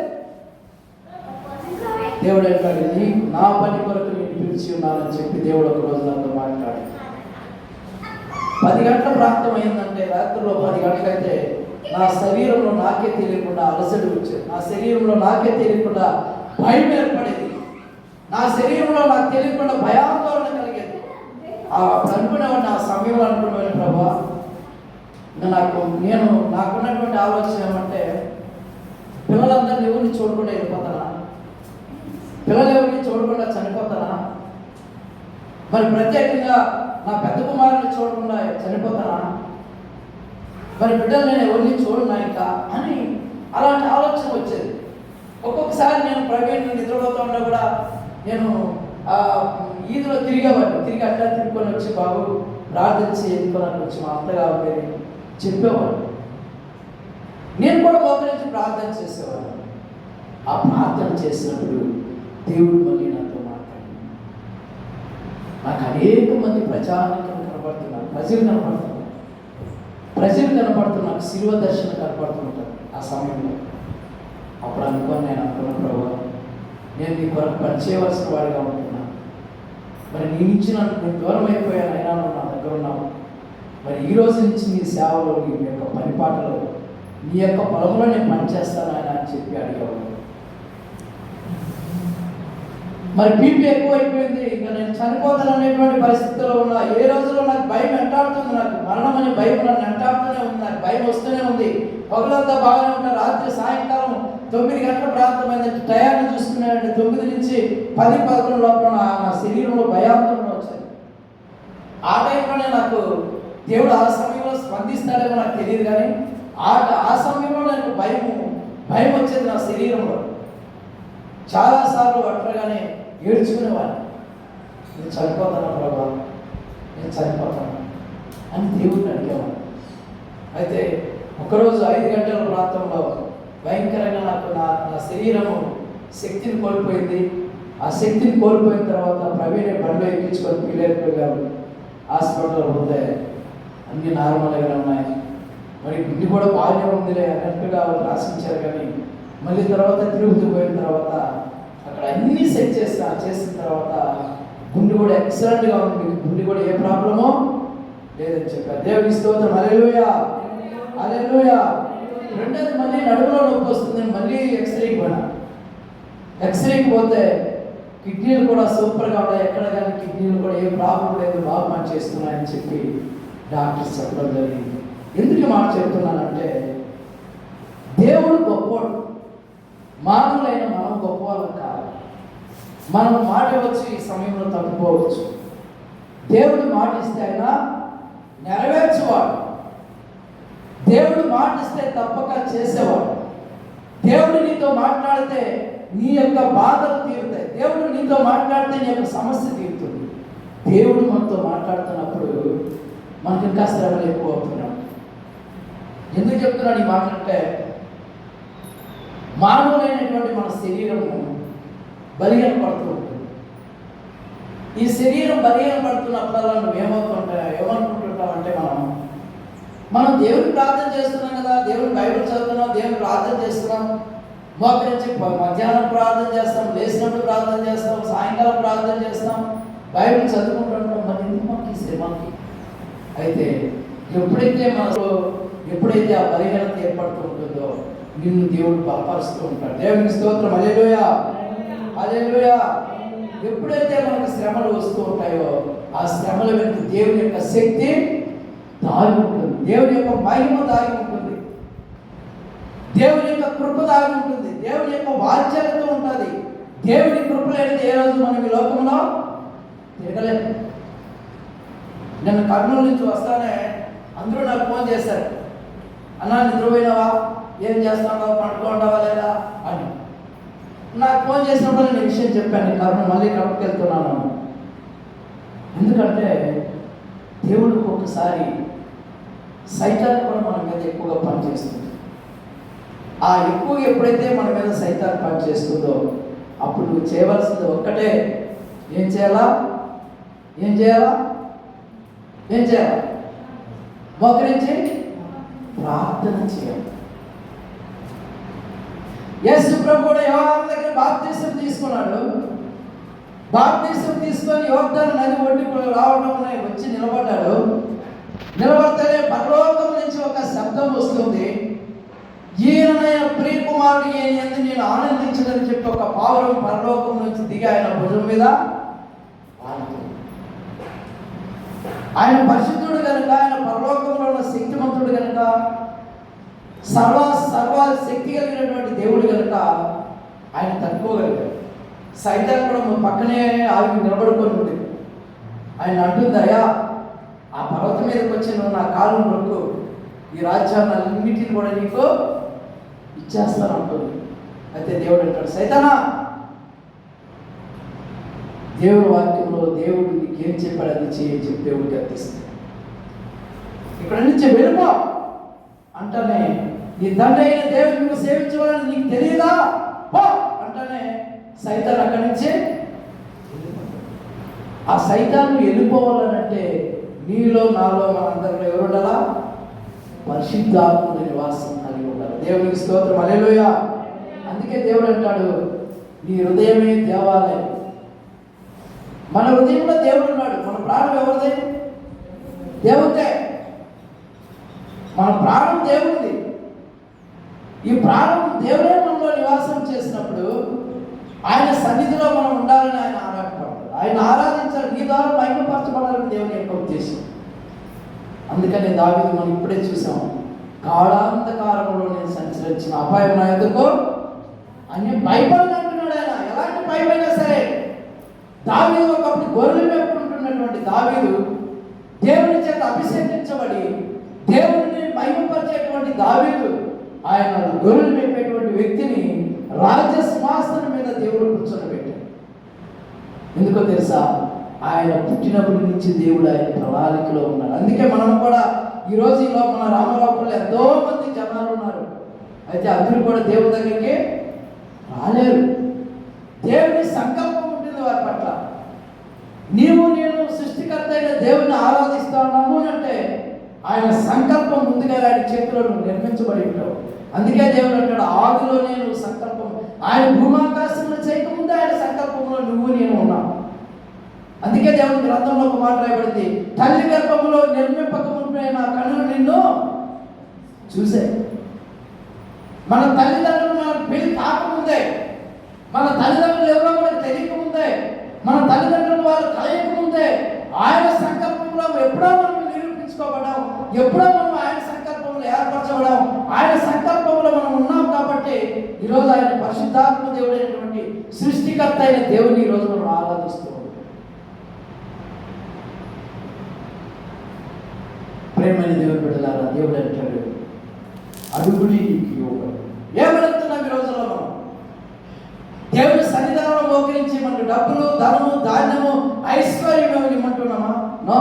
దేవుడు అంటాడు, నీకు నా పని కొరకు నేను పిలిచి ఉన్నానని చెప్పి దేవుడు ఒక రోజు నాతో మాట్లాడు. 10 గంటల ప్రాంతం అయిందంటే, రాత్రిలో 10 గంటలైతే నా శరీరంలో నాకే తెలియకుండా అలసట వచ్చేది. నా శరీరంలో నాకే తెలియకుండా భయం ఏర్పడేది. నా శరీరంలో నాకు తెలియకుండా భయాందోళన కలిగేది. అనుకునేవాడిని, ఆ సమయంలో అనుకునేవాడిని, ప్రభా నాకున్నటువంటి ఆలోచన ఏమంటే, పిల్లలందరినీ ఎవరిని చూడకుండా వెళ్ళిపోతానా? పిల్లలు ఎవరిని చూడకుండా చనిపోతానా? మరి ప్రత్యేకంగా నా పెద్ద కుమారుని చూడకుండా చనిపోతానా? మరి బిడ్డలు నేను ఎవరిని చూడనా ఇంకా అని అలాంటి ఆలోచన వచ్చేది. ఒక్కొక్కసారి నేను ప్రవీణ్ నిద్రపోతుంటే కూడా నేను ఈదులో తిరిగి అట్లా తిరుగుకొని వచ్చి, బాబు ప్రార్థించి ఎదుర్కొనని వచ్చి మా అత్తగా ఉండేది చెప్పేవాడు. నేను కూడా మోకరించి ప్రార్థన చేసేవాడు. ఆ ప్రార్థన చేసినప్పుడు దేవుడు మళ్ళీ నాతో మాట్లాడి, నాకు అనేక మంది ప్రజలు కనపడుతున్నారు, నాకు శిలువ దర్శనం కనపడుతుంటారు. ఆ సమయంలో అప్పుడు నేను అనుకున్న, ప్రభు నేను నీ కొరకు పనిచేయవలసిన వాడిగా ఉంటున్నా, మరి నీ నుంచి నేను దూరం అయిపోయాను, అయినా నువ్వు నా దగ్గర ఉన్నావు. మరి ఈ రోజు నుంచి నీ సేవలో, నీ యొక్క పనిపాటలో, నీ యొక్క పొలంలో నేను పనిచేస్తాను ఆయన అని చెప్పి అడిగేవాడు. మరి బీపీ ఎక్కువైపోయింది. ఇంకా నేను చనిపోతాననేటువంటి పరిస్థితిలో ఉన్నా. ఏ రోజులో నాకు భయం వెంటాడుతుంది. నాకు మరణం అనే భయం నన్ను వెంటాడుతూనే ఉంది. నాకు భయం వస్తూనే ఉంది. పగులంతా బాగానే ఉంటా. రాత్రి సాయంకాలం 9 గంటల ప్రాంతమైందంటే టయాన్ని చూసుకున్నాడంటే 9 నుంచి 10-11 లోపల నా శరీరంలో భయాందోళన వచ్చాయి. ఆ టైంలోనే నాకు దేవుడు ఆ సమయంలో స్పందిస్తాడేమో నాకు తెలియదు, కానీ ఆ సమయంలో నాకు భయం వచ్చేది నా శరీరంలో. చాలాసార్లు ఒంటరిగానే ఏడ్చుకునేవాడిని. నేను చనిపోతాను ప్రభా, నేను చనిపోతాను అని దేవుడిని అడిగేవాడిని. అయితే ఒకరోజు 5 గంటల ప్రాంతంలో భయంకరంగా నాకు నా శరీరము శక్తిని కోల్పోయింది. ఆ శక్తిని కోల్పోయిన తర్వాత ప్రవీణ్ బండిలో ఎక్కించుకొని పిల్లలకి వెళ్ళారు. హాస్పిటల్లో పోతే అన్నీ నార్మల్గా ఉన్నాయి. మరి గుండె కూడా బాగానే ఉందిలే అన్నట్టుగా వాళ్ళు రాసించారు. కానీ మళ్ళీ తర్వాత తిరుపతి పోయిన తర్వాత అక్కడ అన్నీ సెట్ చేసిన తర్వాత గుండె కూడా ఎక్సలెంట్గా ఉంది. గుండె కూడా ఏ ప్రాబ్లమో లేదని చెప్పారు. దేవుని స్తోత్రం. హల్లెలూయా, హల్లెలూయా. రెండోది మళ్ళీ నడుములో నొప్పి వస్తుంది. మళ్ళీ ఎక్స్రేకి పోయినా. ఎక్స్రేకి పోతే కిడ్నీలు కూడా సూపర్గా ఉన్నాయి. ఎక్కడ కానీ కిడ్నీలు కూడా ఏ ప్రాబ్లం లేదు, బాగా పని చేస్తున్నాయని చెప్పి డాక్టర్స్ చెప్పడం జరిగింది. ఎందుకు మాట చెప్తున్నానంటే, దేవుడు గొప్పవాడు, మానవులైన మనం గొప్పవాళ్ళం కాదు. మనం మాట వచ్చి ఈ సమయంలో తప్పిపోవచ్చు. దేవుడు మాట ఇస్తే ఆయన నెరవేర్చేవాడు. దేవుడు మాట ఇస్తే తప్పక చేసేవాడు. దేవుడు నీతో మాట్లాడితే నీ యొక్క బాధలు తీరుతాయి. దేవుడు నీతో మాట్లాడితే నీ యొక్క సమస్య తీరుతుంది. దేవుడు మనతో మాట్లాడుతున్నప్పుడు మనకి ఇంకా శ్రమలు ఎక్కువ అవుతున్నాడు. ఎందుకు చెప్తున్నాడు ఈ మాట అంటే, మానవులైనటువంటి మన శరీరము బలహీన పడుతూ ఉంటుంది. ఈ శరీరం బలహీన పడుతున్నప్పుడల్లా నువ్వు ఏమనుకుంటుంటావు అంటే, మనం దేవుని ప్రార్థన చేస్తున్నాం కదా, దేవుని బైబిల్ చదువుతున్నాం, దేవుని ప్రార్థన చేస్తున్నాం, మోకరించి మధ్యాహ్నం ప్రార్థన చేస్తాం, లేచినప్పుడు ప్రార్థన చేస్తాం, సాయంకాలం ప్రార్థన చేస్తాం, బైబిల్ చదువుకుంటుంటాం. మరి ఎందుకు మనకి ఈ శ్రమకి? అయితే ఎప్పుడైతే ఆ బలహీనత ఏర్పడుతూ ఉంటుందో నిన్ను దేవుడు బలపరుస్తూ ఉంటాడు. దేవునికి స్తోత్రం. హల్లెలూయా, హల్లెలూయా. ఎప్పుడైతే మనకు శ్రమలు వస్తూ ఉంటాయో ఆ శ్రమల వెనుక దేవుని యొక్క శక్తి దాగి ఉంటుంది. దేవుని యొక్క మహిమ దాగి ఉంటుంది. దేవుని యొక్క కృప దాగి ఉంటుంది. దేవుని యొక్క వాత్సల్యత ఉంటుంది. దేవుని కృప లేనిది ఏ రోజు మనం ఈ లోకంలో తిరగలేదు. నేను కర్నూలు నుంచి వస్తానే అందరూ నాకు ఫోన్ చేశారు, అన్నా నిద్రపోయినావా, ఏం చేస్తున్నావు, పండుకుంటావా లేదా అని. నాకు ఫోన్ చేసినప్పుడు నేను విషయం చెప్పాను, నేను కర్నూలు మళ్ళీ కడపకి వెళ్తున్నాను. ఎందుకంటే దేవుడికి ఒకసారి సైతాన్ కూడా మన మీద ఎక్కువగా పనిచేస్తుంది. ఆ ఎక్కువగా ఎప్పుడైతే మన మీద సైతాన్ పనిచేస్తుందో అప్పుడు నువ్వు చేయవలసింది ఒక్కటే, ఏం చేయాలా? మోకరించి ప్రార్థన చేయాలి. యేసు ప్రభు కూడా యోహాను దగ్గర బాప్తిసం తీసుకున్నాడు. బాప్తిసం తీసుకొని యోర్దాను నది ఒడ్డుకు రావడం వచ్చి నిలబడ్డాడు. నిలబడితేనే పరలోకం నుంచి ఒక శబ్దం వస్తుంది, ఈయన ప్రియకుమారుడు ఈయన యందు నేను ఆనందించదని చెప్పి ఒక పావురం పరలోకం నుంచి దిగి ఆయన భుజం మీద ఆయన పరిశుద్ధుడు కనుక, ఆయన పరలోకంలో ఉన్న శక్తిమంతుడు కనుక, సర్వ శక్తి కలిగినటువంటి దేవుడు కనుక ఆయన తట్టుకోగలిగాడు. సైతాన్ కూడా పక్కనే ఆగి నిలబడుకొని ఉంది. ఆయన అంటుంది, అయ్యా ఆ పర్వతం మీదకి వచ్చి నువ్వు నా కాలు మొక్కు, ఈ రాజ్యాన్ని అన్నిటిని కూడా నీకు ఇచ్చేస్తాను అంటుంది. అయితే దేవుడు అంటాడు, సైతానా, దేవుడి వాక్యంలో దేవుడు నీకు ఏం చెప్పాడు అది చేయని చెప్పి దేవుడికి అర్థిస్తాడు. ఇక్కడ నుంచి వెళ్ళిపో అంటనే, నీ తండ్రి అయిన దేవుడిని నువ్వు సేవించవాలని నీకు తెలియదా పో అంటనే సైతాన్ అక్కడి నుంచి ఆ సైతాన్ని వెళ్ళిపోవాలనంటే నీలో నాలో మనందరిలో ఎవరు ఉండాలా? పరిశుద్ధాత్ముడి నివాసం కలిగి ఉండాలి. దేవునికి స్తోత్రం, హల్లెలూయా. అందుకే దేవుడు అంటాడు, నీ హృదయమే దేవాలయం. మన హృదయంలో దేవుడు ఉన్నాడు. మన ప్రాణం ఎవరిది? దేవుడే. మన ప్రాణం దేవుడిది. ఈ ప్రాణం దేవుడే మనలో నివాసం చేసినప్పుడు ఆయన సన్నిధిలో మనం ఉండాలని ఆయన ఆరాటపడతాడు. ఆయన ఆరాధించాలి, నీ ద్వారా మహిమపరచబడాలని దేవుని యొక్క ఉద్దేశం. అందుకని దావీదు మనం ఇప్పుడే చూసాం, గాఢాంధకారంలో నేను సంచరించిన అపాయం నా ఎదుర్కో అని భయపడి అంటున్నాడు. ఆయన ఎలాంటి భయమైనా సరే, దావీదు ఒకప్పుడు గొర్రెలు మేపుకుంటున్నటువంటి దావీదు, దేవుని చేత అభిషేకించబడి దేవుడిని మహిమపరిచేటువంటి దావీదు, ఆయన గొర్రెలు మేపేటువంటి వ్యక్తిని రాజ్య సింహాసనం మీద దేవుడు కూర్చొని. ఎందుకో తెలుసా? ఆయన పుట్టినప్పటి నుంచి దేవుడు ఆయన ప్రణాళికలో ఉన్నాడు. అందుకే మనం కూడా ఈరోజు ఇలా మన రామరాపుల్లో ఎంతో మంది జనాలు ఉన్నారు. అయితే అందరూ కూడా దేవుడి దగ్గరికి రాలేరు. దేవుని సంకల్పం ఉంటుంది వారి పట్ల. నేను సృష్టికర్త అయిన దేవుని ఆరాధిస్తున్నాము అంటే ఆయన సంకల్పం ముందుగా ఆయన చేతిలో నువ్వు నిర్మించబడి ఉంటావు. అందుకే దేవుడు అంటాడు, ఆదిలో నేను సంకల్పం, ఆయన భూమాకాశంలో చేయకముందే ఆయన సంకల్పంలో నువ్వు నేను ఉన్నావు. అందుకే దేవుని గ్రంథంలో ఒక మాట రాయబడింది, తల్లి గర్భంలో నిర్మింపకముందే నా కన్నులు నిన్ను చూసే. మన తల్లిదండ్రులు మన పెళ్లి కాకముందే, మన తల్లిదండ్రులు ఎవరో మనకు తెలియకముందే, మన తల్లిదండ్రులు వాళ్ళు కలయకముందే ఆయన సంకల్పంలో ఎప్పుడో మనం నిరూపించుకోబడాం, ఎప్పుడో మనం ఆయన సంకల్పంలో ఏర్పరచబడాం, ఆయన సంకల్పంలో మనం ఉన్నాం. కాబట్టి ఈరోజు ఆయన పరిశుద్ధాత్మ దేవుడైనటువంటి సృష్టికర్త అయిన దేవుని ఈరోజు మనం ఆరాధిస్తూ ఉంటాం. ప్రేమైన దేవుని బిడ్డలారా, దేవుడు అంటాడు, అడుగుడి నీకు ఇవ్వబడు. ఏమడుగుతున్నాం ఈ రోజుల్లో మనం? దేవుని సన్నిధానంలో మోకరించి మనకు డబ్బులు, ధనము, ధాన్యము, ఐశ్వర్యం ఏమని ఇమ్మంటున్నామా? నో.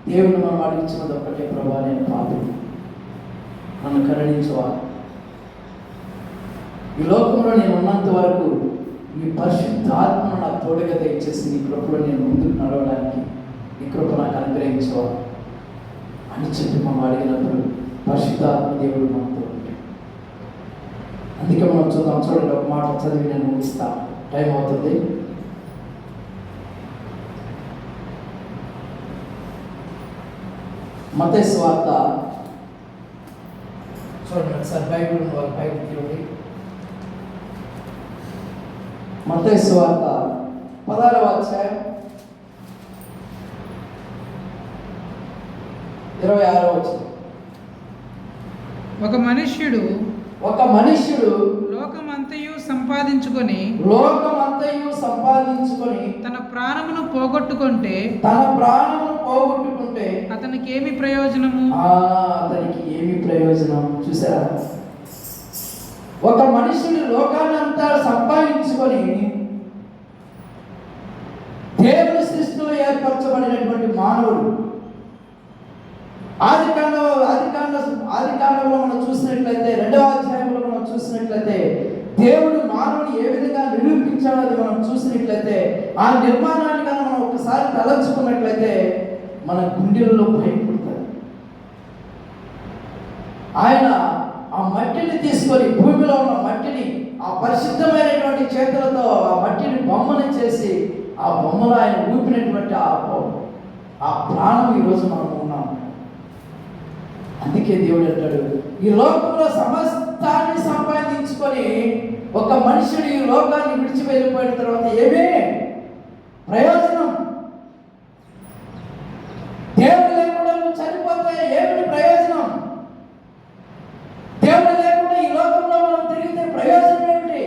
దేవుని మనం అడిగించినది ఒక్కటే, ప్రభా నేను పాపిని, నన్ను కరుణించవాలి. ఈ లోకంలో నేను ఉన్నంత వరకు నీ పరిశుద్ధాత్మను నాకు తోడుగా దయచేసి నీ కృపలో నేను ముందుకు నడవడానికి నీ కృప నాకు అనుగ్రహించవాలి అని చెప్పి మనం అడిగినప్పుడు పరిశుద్ధాత్మ దేవుడు మనతో ఉంటాడు. అందుకే మనం చూడండి, ఒక మాట చదివి నేను ముగిస్తాను, టైం అవుతుంది. మత్తయి సువార్త చూడండి ఒకసారి, బైబిల్ వాళ్ళ బైబిల్ తీయండి. మత్తయి సువార్త 16వ అధ్యాయం 26వ వచనం. ఒక మనుష్యుడు లోకమంతయు సంపాదించుకొని తన ప్రాణమును పోగొట్టుకుంటే అతనికి ఏమి ప్రయోజనము? అతనికి ఏమి ప్రయోజనం? చూసారా, ఒక మనుషుడు లోకాన్నంతా సంపాదించుకొని దేవుని సృష్టిలో ఏర్పరచబడినటువంటి మానవుడు ఆదికాండంలో మనం చూసినట్లయితే 2వ అధ్యాయంలో మనం చూసినట్లయితే దేవుడు మానవుని ఏ విధంగా నిరూపించాడో అది మనం చూసినట్లయితే ఆ నిర్మాణాన్ని కనుక మనం ఒకసారి తలంచుకున్నట్లయితే మన గుండెల్లో భయం పుడుతుంది. ఆయన ఆ మట్టిని తీసుకొని, భూమిలో ఉన్న మట్టిని ఆ పరిశుద్ధమైనటువంటి చేతులతో ఆ మట్టిని బొమ్మని చేసి ఆ బొమ్మలో ఆయన ఊపినటువంటి ఆ ప్రాణం ఈరోజు మనం ఉన్నాం. అందుకే దేవుడు అంటాడు, ఈ లోకంలో సమస్తాన్ని సంపాదించుకొని ఒక మనుషుడు ఈ లోకాన్ని విడిచి వెళ్ళిపోయిన తర్వాత ఏమే ప్రయోజనం? దేవుడు లేకుండా నువ్వు చనిపోతే ఏమిటి ప్రయోజనం? దేవుడు లేకుండా ఈ లోకంలో మనం తిరిగితే ప్రయోజనం ఏమిటి?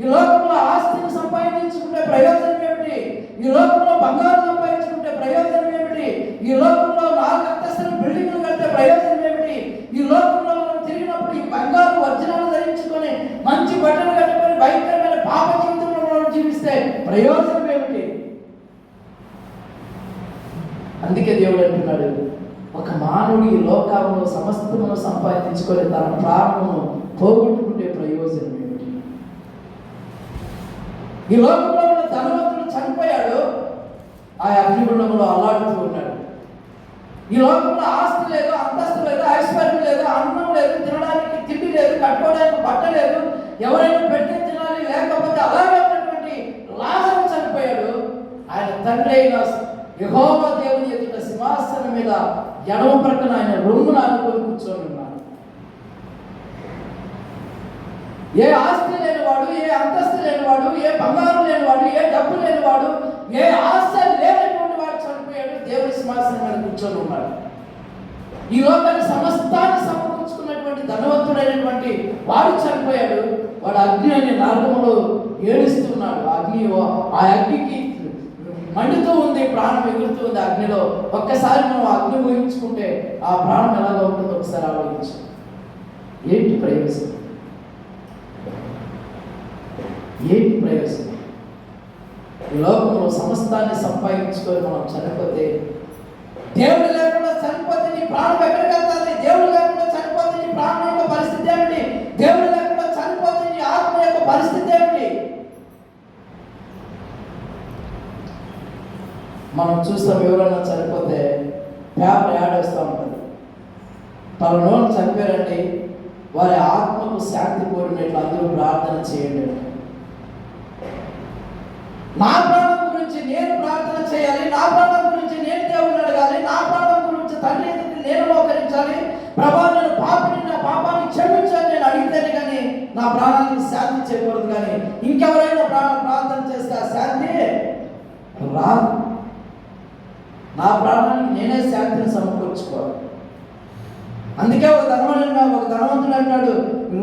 ఈ లోకంలో ఆస్తిని సంపాదించుకుంటే ప్రయోజనం ఏమిటి? ఈ లోకంలో బంగారం సంపాదించుకుంటే ప్రయోజనం ఏమిటి? ఈ లోకంలో 4 అంతస్తుల బిల్డింగ్లు కడితే ప్రయోజనం ఏమిటి? ఈ లోకంలో మనం తిరిగినప్పుడు ఈ బంగారు వజ్రాలు ధరించుకొని మంచి బట్టలు కట్టుకొని భయంకరమైన పాప జీవితంలో మనం జీవిస్తే ప్రయోజనం ఏమిటి? అందుకే దేవుడు అంటున్నాడు, ఒక మానవుడు ఈ లోకంలో సమస్తమును సంపాదించుకొని తన ప్రాణమును పోగొట్టుకుంటే ప్రయోజనం ఏమిటి? ఈ లోకంలో ఉన్న ధనవంతుడు చనిపోయాడు, ఆ అగ్నిగుండంలో అల్లాడుతూ ఉన్నాడు. ఈ లోకంలో ఆస్తి లేదు, అంతస్తు లేదు, ఐశ్వర్యం లేదు, అన్నం లేదు, తినడానికి తిండి లేదు, కట్టుకోవడానికి బట్ట లేదు, ఎవరైనా పెట్టి తినాలి, లేకపోతే అలాగే ఉన్నటువంటి లాజరు చనిపోయాడు. ఆయన తండ్రి అయిన యెహోవా దేవుని ఎదుట సింహాసనం మీద ఎడమ ప్రక్కన ఆయన రొమ్మున అనుకొని కూర్చొని ఉన్నాడు. ఏ ఆస్తి లేనివాడు, ఏ అంతస్తు లేనివాడు, ఏ బంగారం లేనివాడు, ఏ డబ్బు లేనివాడు, ఏ ఆశ లేనటువంటి వాడు చనిపోయాడు, దేవుని సింహాసనం మీద కూర్చొని ఉన్నాడు. ఈ లోకాన్ని సమస్తాన్ని సమకూర్చుకున్నటువంటి ధనవంతుడైనటువంటి వాడు చనిపోయాడు. వాడు అగ్ని అనే నరకములో ఏడుస్తున్నాడు. ఆ అగ్నికి మండుతూ ఉంది, ప్రాణం ఎగురుతూ ఉంది అగ్నిలో. ఒక్కసారి మనం అగ్ని ఊహించుకుంటే ఆ ప్రాణం ఎలాగా ఉంటుందో ఒకసారి ఆలోచించు. ఏంటి ప్రయోజనం? ఏంటి ప్రయోజనం? ఈ లోకంలో సమస్తాన్ని సంపాదించుకొని మనం చనిపోతే, దేవుడు లేకుండా చనిపోతే నీ ప్రాణం ఎక్కడికి వెళ్తుంది? దేవుడు లేకుండా చనిపోతే నీ ప్రాణం యొక్క పరిస్థితి ఏమిటి? దేవుడు లేకుండా చనిపోతే నీ ఆత్మ యొక్క పరిస్థితి ఏమిటి? మనం చూస్తాం, ఎవరైనా చనిపోతే పేపర్ యాడ్ వేస్తూ ఉంటుంది, పలానోళ్ళు చనిపోయారండి, వారి ఆత్మకు శాంతి కోరినట్లు అందరూ ప్రార్థన చేయండి. నా ప్రాణం గురించి నేను ప్రార్థన చేయాలి, నా ప్రాణం గురించి నేను దేవుని అడగాలి, నా ప్రాణం గురించి తండ్రి నేను మోకరించాలి, ప్రభా నేను పాపిని, నా పాపాన్ని క్షమించాలి నేను అడిగితేనే కానీ నా ప్రాణానికి శాంతి చేయకూడదు. కానీ ఇంకెవరైనా ప్రార్థన చేస్తే ఆ శాంతి రాదు. నా ప్రాణానికి నేనే శాంతిని సమకూర్చుకోవాలి. అందుకే ఒక ధనవంతుడు అంటాడు,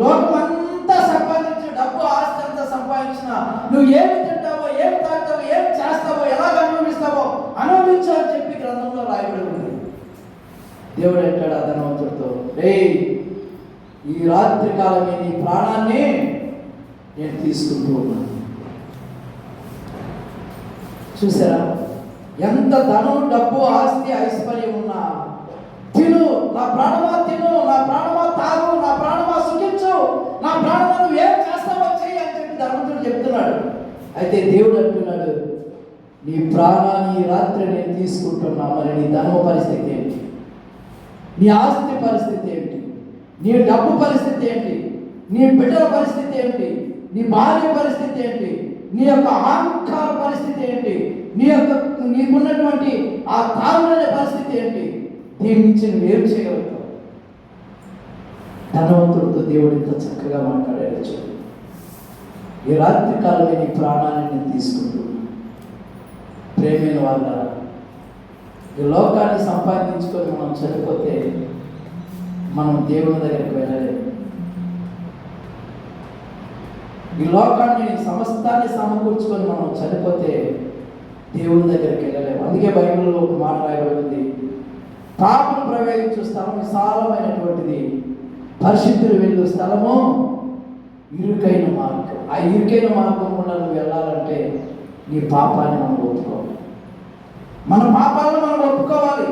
లోకం అంతా సంపాదించి డబ్బు ఆస్తి అంతా సంపాదించిన నువ్వు ఏమి తింటావో, ఏమి తాగుతావో, ఏమి చేస్తావో, ఎలాగ అనుభవిస్తావో అనుభవించు అని చెప్పి గ్రంథంలో రాయబడి ఉంది. దేవుడు అంటాడు ఆ ధనవంతుడితో, ఈ రాత్రి కాలమే నీ ప్రాణాన్ని నేను తీసుకుంటూ ఉన్నాను. చూసారా, ఎంత ధనం, డబ్బు, ఆస్తి, ఐశ్వర్యం ఉన్నా తిను, నా ప్రాణమా తిను, నా ప్రాణమా తాగు, నా ప్రాణమా సుఖించు, నా ప్రాణమా నువ్వు ఏం చేస్తావో చెయ్యి అని చెప్పి ధనవంతుడు చెప్తున్నాడు. అయితే దేవుడు అంటున్నాడు, నీ ప్రాణాన్ని ఈ రాత్రి నేను తీసుకుంటున్నా. మరి నీ ధనమ పరిస్థితి ఏంటి? నీ ఆస్తి పరిస్థితి ఏంటి? నీ డబ్బు పరిస్థితి ఏంటి? నీ బిడ్డల పరిస్థితి ఏంటి? నీ భార్య పరిస్థితి ఏంటి? నీ యొక్క అహంకార పరిస్థితి ఏంటి? నీకున్నటువంటి ఆ తాగులనే పరిస్థితి ఏంటి? దీని నుంచి నువ్వేం చేయగలుగుతావు? ధనవంతుడితో దేవుడు ఇంత చక్కగా మాట్లాడాడు. చూడు, ఈ రాత్రి కాలమే నీ ప్రాణాన్ని నేను తీసుకుంటున్నా. ప్రేమైన వాళ్ళ ఈ లోకాన్ని సంపాదించుకొని మనం చనిపోతే మనం దేవుని దగ్గరికి వెళ్ళలేము. ఈ లోకాన్ని సమస్తాన్ని సమకూర్చుకొని మనం చనిపోతే దేవుని దగ్గరికి వెళ్ళలేము. అందుకే బైబిల్లో ఒక మాట రాయబడింది, పాపం ప్రవేశించు స్థలం విశాలమైనటువంటిది, పరిశుద్ధులు వెళ్ళు స్థలము ఇరుకైన మార్గం. ఆ ఇరుకైన మార్గం కూడా నువ్వు వెళ్ళాలంటే నీ పాపాన్ని మనం ఒప్పుకోవాలి. మన పాపాలను మనం ఒప్పుకోవాలి.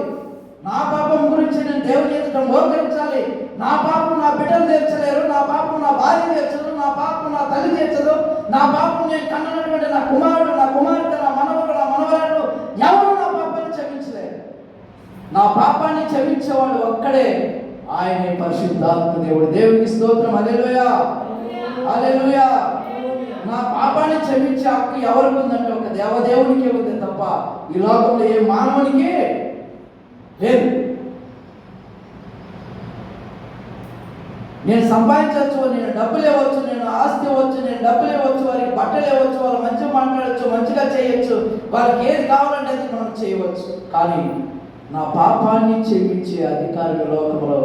నా పాపం గురించి నేను దేవుని ఎదుట మోకరించాలి. నా పాపం నా బిడ్డలు తీర్చలేరు, నా పాపం నా భార్య తీర్చదు, నా పాపం నా తల్లి తీర్చదు, నా పాపం నేను కన్నటువంటి నా కుమారుడు, నా కుమార్తె, నా మనవడు, నా మనవరాడు ఎవరు నా పాపాన్ని క్షమించలేరు. నా పాపాన్ని క్షమించేవాడు ఒక్కడే, ఆయనే పరిశుద్ధాత్మ దేవుడు. దేవునికి స్తోత్రం. హల్లెలూయా, హల్లెలూయా. నా పాపాన్ని క్షమించే హక్కు ఎవరికి ఉందంటే ఒక దేవదేవునికి ఉంది తప్ప ఈ లోకంలో ఏ మానవునికి లేదు. నేను సంపాదించవచ్చు, నేను డబ్బులు ఇవ్వచ్చు, నేను ఆస్తి ఇవ్వచ్చు, నేను డబ్బులు ఇవ్వచ్చు, వారికి బట్టలు ఇవ్వచ్చు, వాళ్ళు మంచిగా మాట్లాడచ్చు, మంచిగా చేయొచ్చు, వాళ్ళకి ఏది కావాలంటే అది మనం చేయవచ్చు. కానీ నా పాపాన్ని క్షమించే అధికారం లోకంలో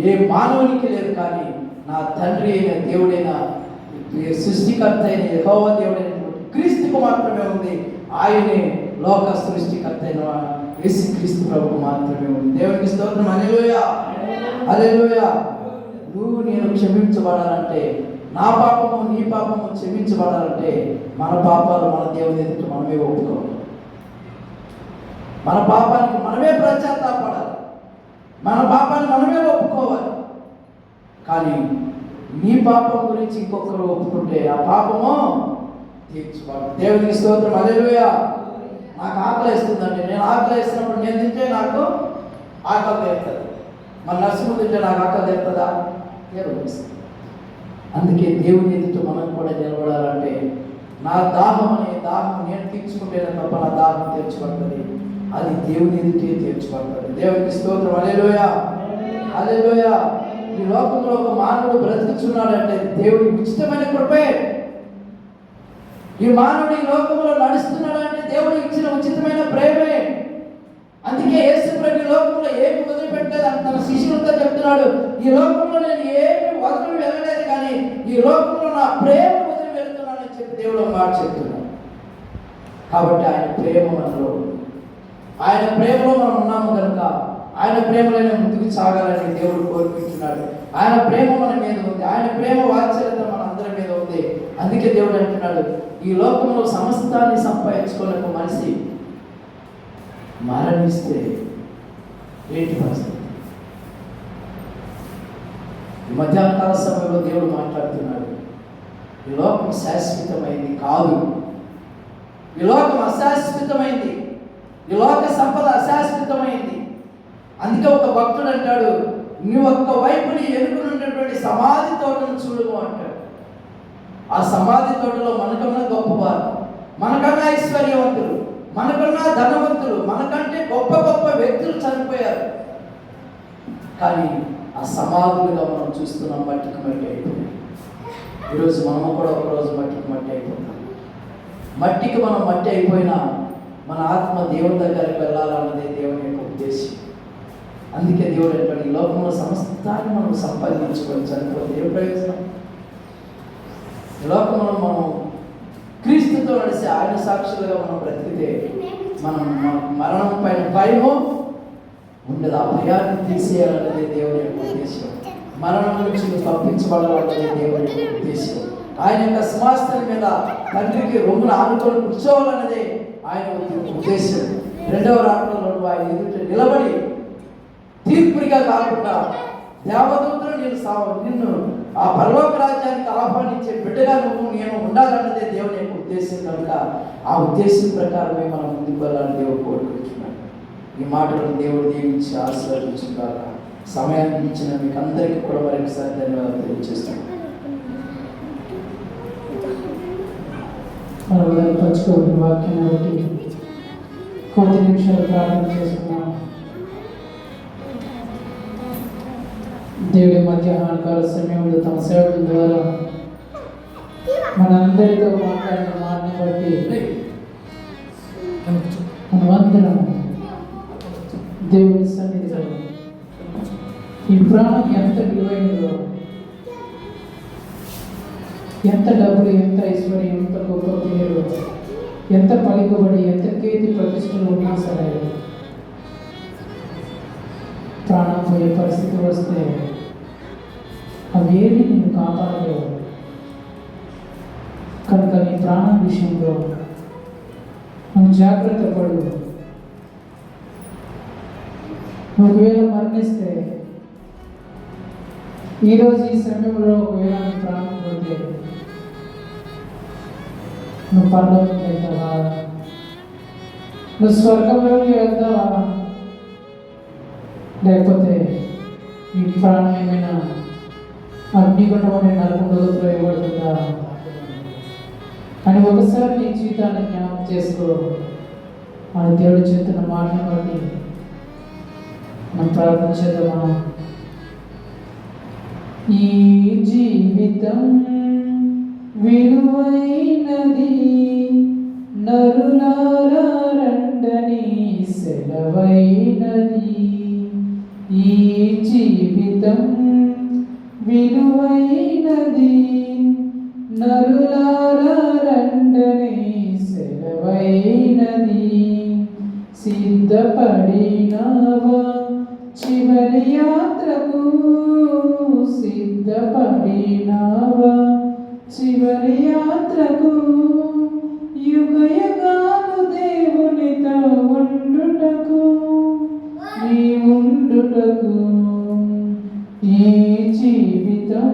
ఏ మానవునికి లేదు. కానీ నా తండ్రి అయిన దేవుడైన సృష్టికర్త అయిన యెహోవా దేవుడైనటువంటి క్రీస్తుకు మాత్రమే ఉంది. ఆయనే లోక సృష్టికర్త అయిన యేసుక్రీస్తు ప్రభువు మాత్రమే ఉంది. దేవునికి స్తోత్రం. హల్లెలూయా, హల్లెలూయా. నువ్వు నేను క్షమించబడాలంటే, నా పాపము నీ పాపము క్షమించబడాలంటే మన పాపాలు మన దేవుని ఎదుట మనమే ఒప్పుకోవాలి. మన పాపానికి మనమే పశ్చాత్తాపడాలి. మన పాపాన్ని మనమే ఒప్పుకోవాలి. కానీ నీ పాపం గురించి ఇంకొకరు ఒప్పుకుంటే ఆ పాపము తీర్చుకోవాలి. దేవునికి స్తోత్రం. హల్లెలూయా. నాకు ఆకలి వేస్తుందండి, నేను ఆకలి వేసినప్పుడు నేను తింటే నాకు ఆకలి తీరుతుంది. మన నర్సుము తింటే నాకు ఆకలి తీరుతుందా? తీరవస్తుంది. అందుకే దేవుని ఎదుట మనం కూడా నిలబడాలంటే నా దాహం అనే దాహం నేను తీర్చుకుంటేనే తప్ప నా దాహం తీర్చబడుతుంది. అది దేవుని ఎదుటే తీర్చబడుతుంది. దేవునికి స్తోత్రం. హల్లెలూయా, హల్లెలూయా. ఈ లోకంలో ఒక మానవుడు బ్రతుకుతున్నాడంటే దేవుడి ఉచితమైన కృపే. ఈ మానవుడు ఈ లోకంలో నడుస్తున్నాడంటే దేవుడు ఇచ్చిన ఉచితమైన ప్రేమే. అందుకే యేసు ప్రభు ఈ లోకంలో ఏమి వదిలిపెట్టలేదు అని తన శిష్యులతో చెప్తున్నాడు. ఈ లోకంలో నేను ఏమి వదిలి వెళ్ళలేదు, కానీ ఈ లోకంలో నా ప్రేమ వదిలి వెళ్తున్నానని చెప్పి దేవుడు మాట చెప్తున్నాడు. కాబట్టి ఆయన ప్రేమ మనలో, ఆయన ప్రేమలో మనం ఉన్నాము కనుక ఆయన ప్రేమలోనే ముందుకు సాగాలని దేవుడు కోరుకుంటున్నాడు. ఆయన ప్రేమ మన మీద ఉంది, ఆయన ప్రేమ వాత్సల్యత మన అందరి మీద ఉంది. అందుకే దేవుడు అంటున్నాడు, ఈ లోకంలో సమస్తాన్ని సంపాదించుకోలేక మనిషి మరణిస్తే ఏంటి పరిస్థితి? ఈ మధ్యాహ్న కాల సమయంలో దేవుడు మాట్లాడుతున్నాడు, ఈ లోకం శాశ్వతమైంది కాదు, ఈ లోకం అశాశ్వతమైంది, ఈ లోక సంపద అశాశ్వతమైంది. అందుకే ఒక భక్తుడు అంటాడు, నువ్వు ఒక్క వైపు నీ ఎదుర్కొన్నటువంటి సమాధి తోటను చూడము అంటాడు. ఆ సమాధి తోటలో మనకన్నా గొప్పవారు, మనకన్నా ఐశ్వర్యవంతులు, మనకన్నా ధనవంతులు, మనకంటే గొప్ప గొప్ప వ్యక్తులు చనిపోయారు. కానీ ఆ సమాధులుగా మనం చూస్తున్నాం, మట్టికి మట్టి అయిపోయింది. ఈరోజు మనము కూడా ఒకరోజు మట్టికి మట్టి అయిపోతాం. మట్టికి మనం మట్టి అయిపోయినా మన ఆత్మ దేవుని దగ్గరికి వెళ్ళాలన్నదే దేవుని యొక్క ఉద్దేశం. అందుకే దేవుడు అంటాడు, ఈ లోకంలో సమస్తాన్ని మనం సంపాదించుకొని చనిపోతే ఏ ప్రయోజనం? ఈ లోకంలో మనం క్రీస్తుతో నడిచి ఆయన సాక్షులుగా మనం బ్రతికితే మనం మరణం పైన భయము ఉండదు. ఆ భయాన్ని తీసేయాలన్నదే దేవుని యొక్క ఉద్దేశం. మరణం నుంచి తప్పించబడాలన్నదే దేవుని యొక్క ఉద్దేశం. ఆయన యొక్క సింహాసనం మీద తండ్రికి రొమ్మును ఆనుకొని కూర్చోవాలన్నదే ఆయన ఉద్దేశం. రెండవ రాకడలో ఆయన ఎదుట నిలబడి తీర్పునిగా కాకుండా దేవదూతలు నిన్ను ఆ పరలోక రాజ్యానికి ఆహ్వానించే బిడ్డగా నేను ఉండాలన్నదే దేవుని యొక్క ఉద్దేశం కనుక ఆ ఉద్దేశం ప్రకారమే మనం ముందుకు వెళ్ళాలని దేవుడు కోరుకుంటున్నాడు. ఈ మాటలను దేవుడు దీవించి ఆశీర్వదించుగాక. సమయాన్ని ఇచ్చిన మీకు అందరికీ కూడా మరొకసారి ధన్యవాదాలు తెలియజేస్తున్నాను. పంచుకోండి. వాక్యాన్ని బట్టి కొద్ది నిమిషాలు ప్రార్థన చేసుకున్నాం. దేవుడి మధ్యాహ్న కాల సమయంలో తమ సేవకుల ద్వారా మనందరితో మాట్లాడిన మాటను బట్టి మనమందరం దేవుని సన్నిధిలో ఈ ప్రాణం ఎంత విలువైనదో, ఎంత డబ్బులు, ఎంత ఐశ్వర్యం, ఎంత గొప్ప పేరు, ఎంత పలికబడి, ఎంత కీర్తి ప్రతిష్టలు ఉన్నా సరే ప్రాణం పోయే పరిస్థితి వస్తే అవేమి నిన్ను కాపాడలేవు. కనుక నీ ప్రాణం విషయంలో నువ్వు జాగ్రత్త పడు. ఒకవేళ మరణిస్తే, ఈరోజు ఈ సమయంలో ఒకవేళ నీ ప్రాణం పోతే నువ్వు పరలోకంకి వెళ్తావా? నువ్వు స్వర్గంలోకి వెళ్తావా? లేకపోతే నీ ప్రాణం ఏమైనా అగ్నిగుండం అనే నరకంలో ఇవ్వబడుతుందా అని ఒకసారి నీ జీవితాన్ని జ్ఞాపకం చేసుకో. అని దేవుడు చెప్తున్న మాటను బట్టి మనం ప్రార్థన చేద్దామా? ఈ జీవితం విలువైనది, నరులారా రండని సెలవైనది. ఈ జీవితం విలువైనది, నరులారా రండని సెలవైనది. సిద్ధపడినావా చివరి యాత్రకు? సిద్ధపడినావా చివరి యాత్రకు? యుగ యుగాలు దేవునితో ఉండుటకు, నీ ఉండుటకు. ఈ జీవితం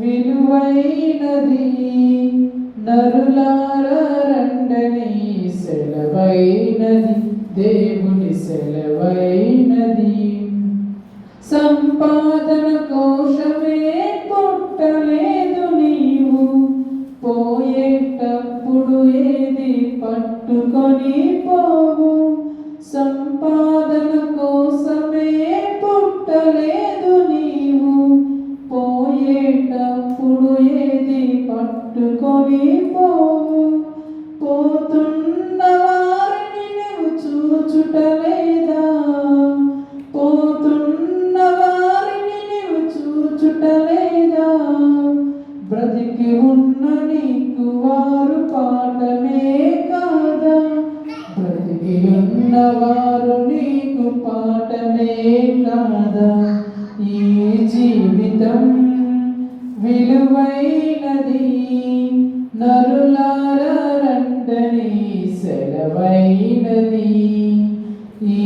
విలువైనది, నరులారా రండని సెలవైనది, దేవుని సెలవైనది. సంపాదన కోసమే పుట్టలేదు నీవు, పోయేటప్పుడు ఏది పట్టుకొని పోవు. సంపాదన కోసమే పుట్టలేదు నీవు, పోయేటప్పుడు ఏది పట్టుకొని పోవు. పోతున్న వారిని నువ్వు చూచుటలేదా? పోతున్న వారిని నువ్వు చూచుటలేదా? బ్రతికి ఉన్న నీకు వారు పాఠమే కాదా? బ్రతికి ఉన్నవారు నీకు పాఠమే కాదా? ఈ జీవితం విలువైనది, నరులారా రండని సెలవైనది. ఈ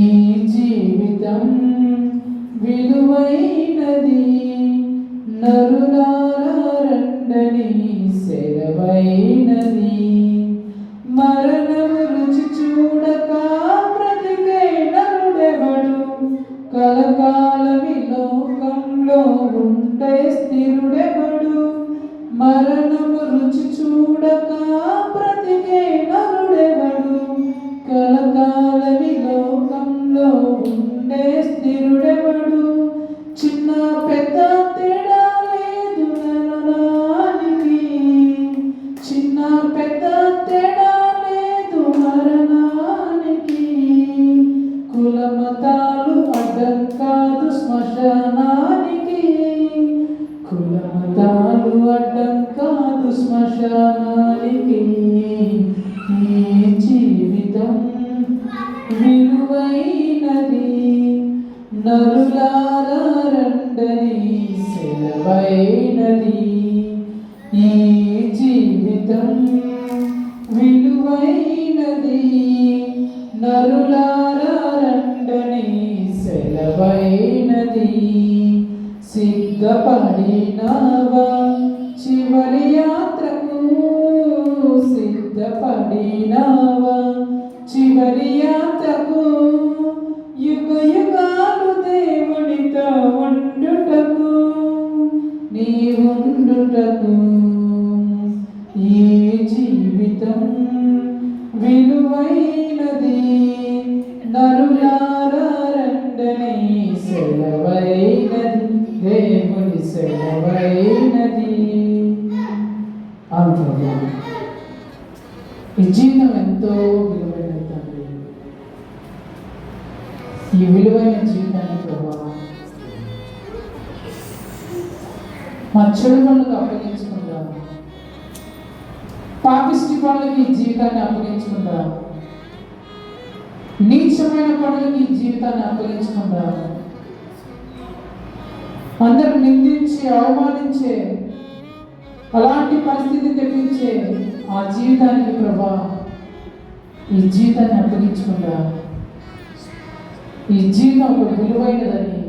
జీవితం విలువైనది, నరులారా రండని సెలవైనది. మరణము రుచి చూడక బ్రతికే నరుడెవడు? కలకాలమి లోకంలో ఉండే స్థిరుడెవడు? మరణము రుచి చూడక బ్రతికే నరుడెవడు? కలకాలమి లోకంలో ఉండే స్థిరుడెవడు? చిన్న పెద్ద తేడా లేదు మరణానికి, చిన్న పెద్ద తేడా లేదు మరణానికి. కులమతాలు అడ్డం కాదు శ్మశానానికి, కులమతాలు అడ్డం కాదు శ్మశానానికి. ఈ జీవితం విలువైనది, నరులారా రండని సెలవైనది. ఈ జీవితం విలువైనది, నరులారా రండని సెలవైనది. సిద్ధపడినావా చివరి యాత్రకు? సిద్ధపడినావా చివరి యాత్రకు? యుగ యుగాలు దేవునితో ఉండుటకు, నీ ఉండుటకు. ఈ జీవితం విలువైనది, నరులారా రండని సెలవైనది, దేవుని సెలవైనది. అవును, ఈ జీవితం ఎంతో విలువైనది తండ్రి. ఈ విలువైన జీవితాన్ని ప్రభా మా చెడు పనులకు అప్పగించుకుంటా, పాపిష్టి పనులకి ఈ జీవితాన్ని అప్పగించుకుంటా, నీచమైన పనులకి ఈ జీవితాన్ని అప్పగించుకుంటా, అందరూ నిందించి అవమానించే అలాంటి పరిస్థితి తెప్పించే ఆ జీవితానికి ప్రభా ఈ జీవితాన్ని అప్పగించుకుంటా, ఈ జీవితం ఒక విలువైనదని,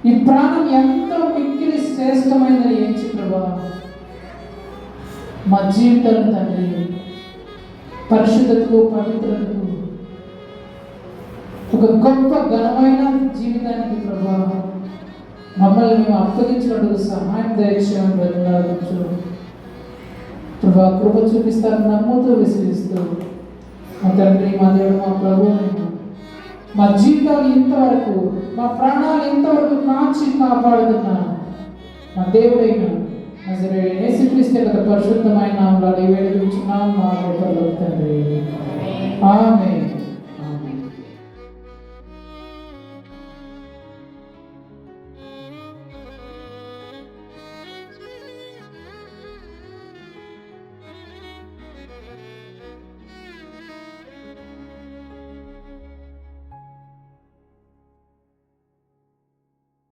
ఈ ప్రాణం ఎంతో మిక్కిలి శ్రేష్టమైనదని ఎంచి ప్రభా మా జీవితాలను తండ్రి పరిశుద్ధతకు పవిత్రతకు ఒక గొప్ప ఘనమైన జీవితానికి ప్రభా మమ్మల్ని మేము అప్పగించినట్టు సహాయం దయచేయమని బ్రతిమాలుచు ప్రభా కృప చూపిస్తారని నమ్ముతూ విశ్వసిస్తూ మా తండ్రి, మా దేవుడు, మా ప్రభువు మా జీవితాలు ఇంతవరకు, మా ప్రాణాలు ఇంతవరకు కాచి కాపాడుతున్న మా దేవుడైన నజరేయుడైన యేసుక్రీస్తు యొక్క పరిశుద్ధమైన నామములో వేడుకుంటున్నాం మా తండ్రి. ఆమేన్.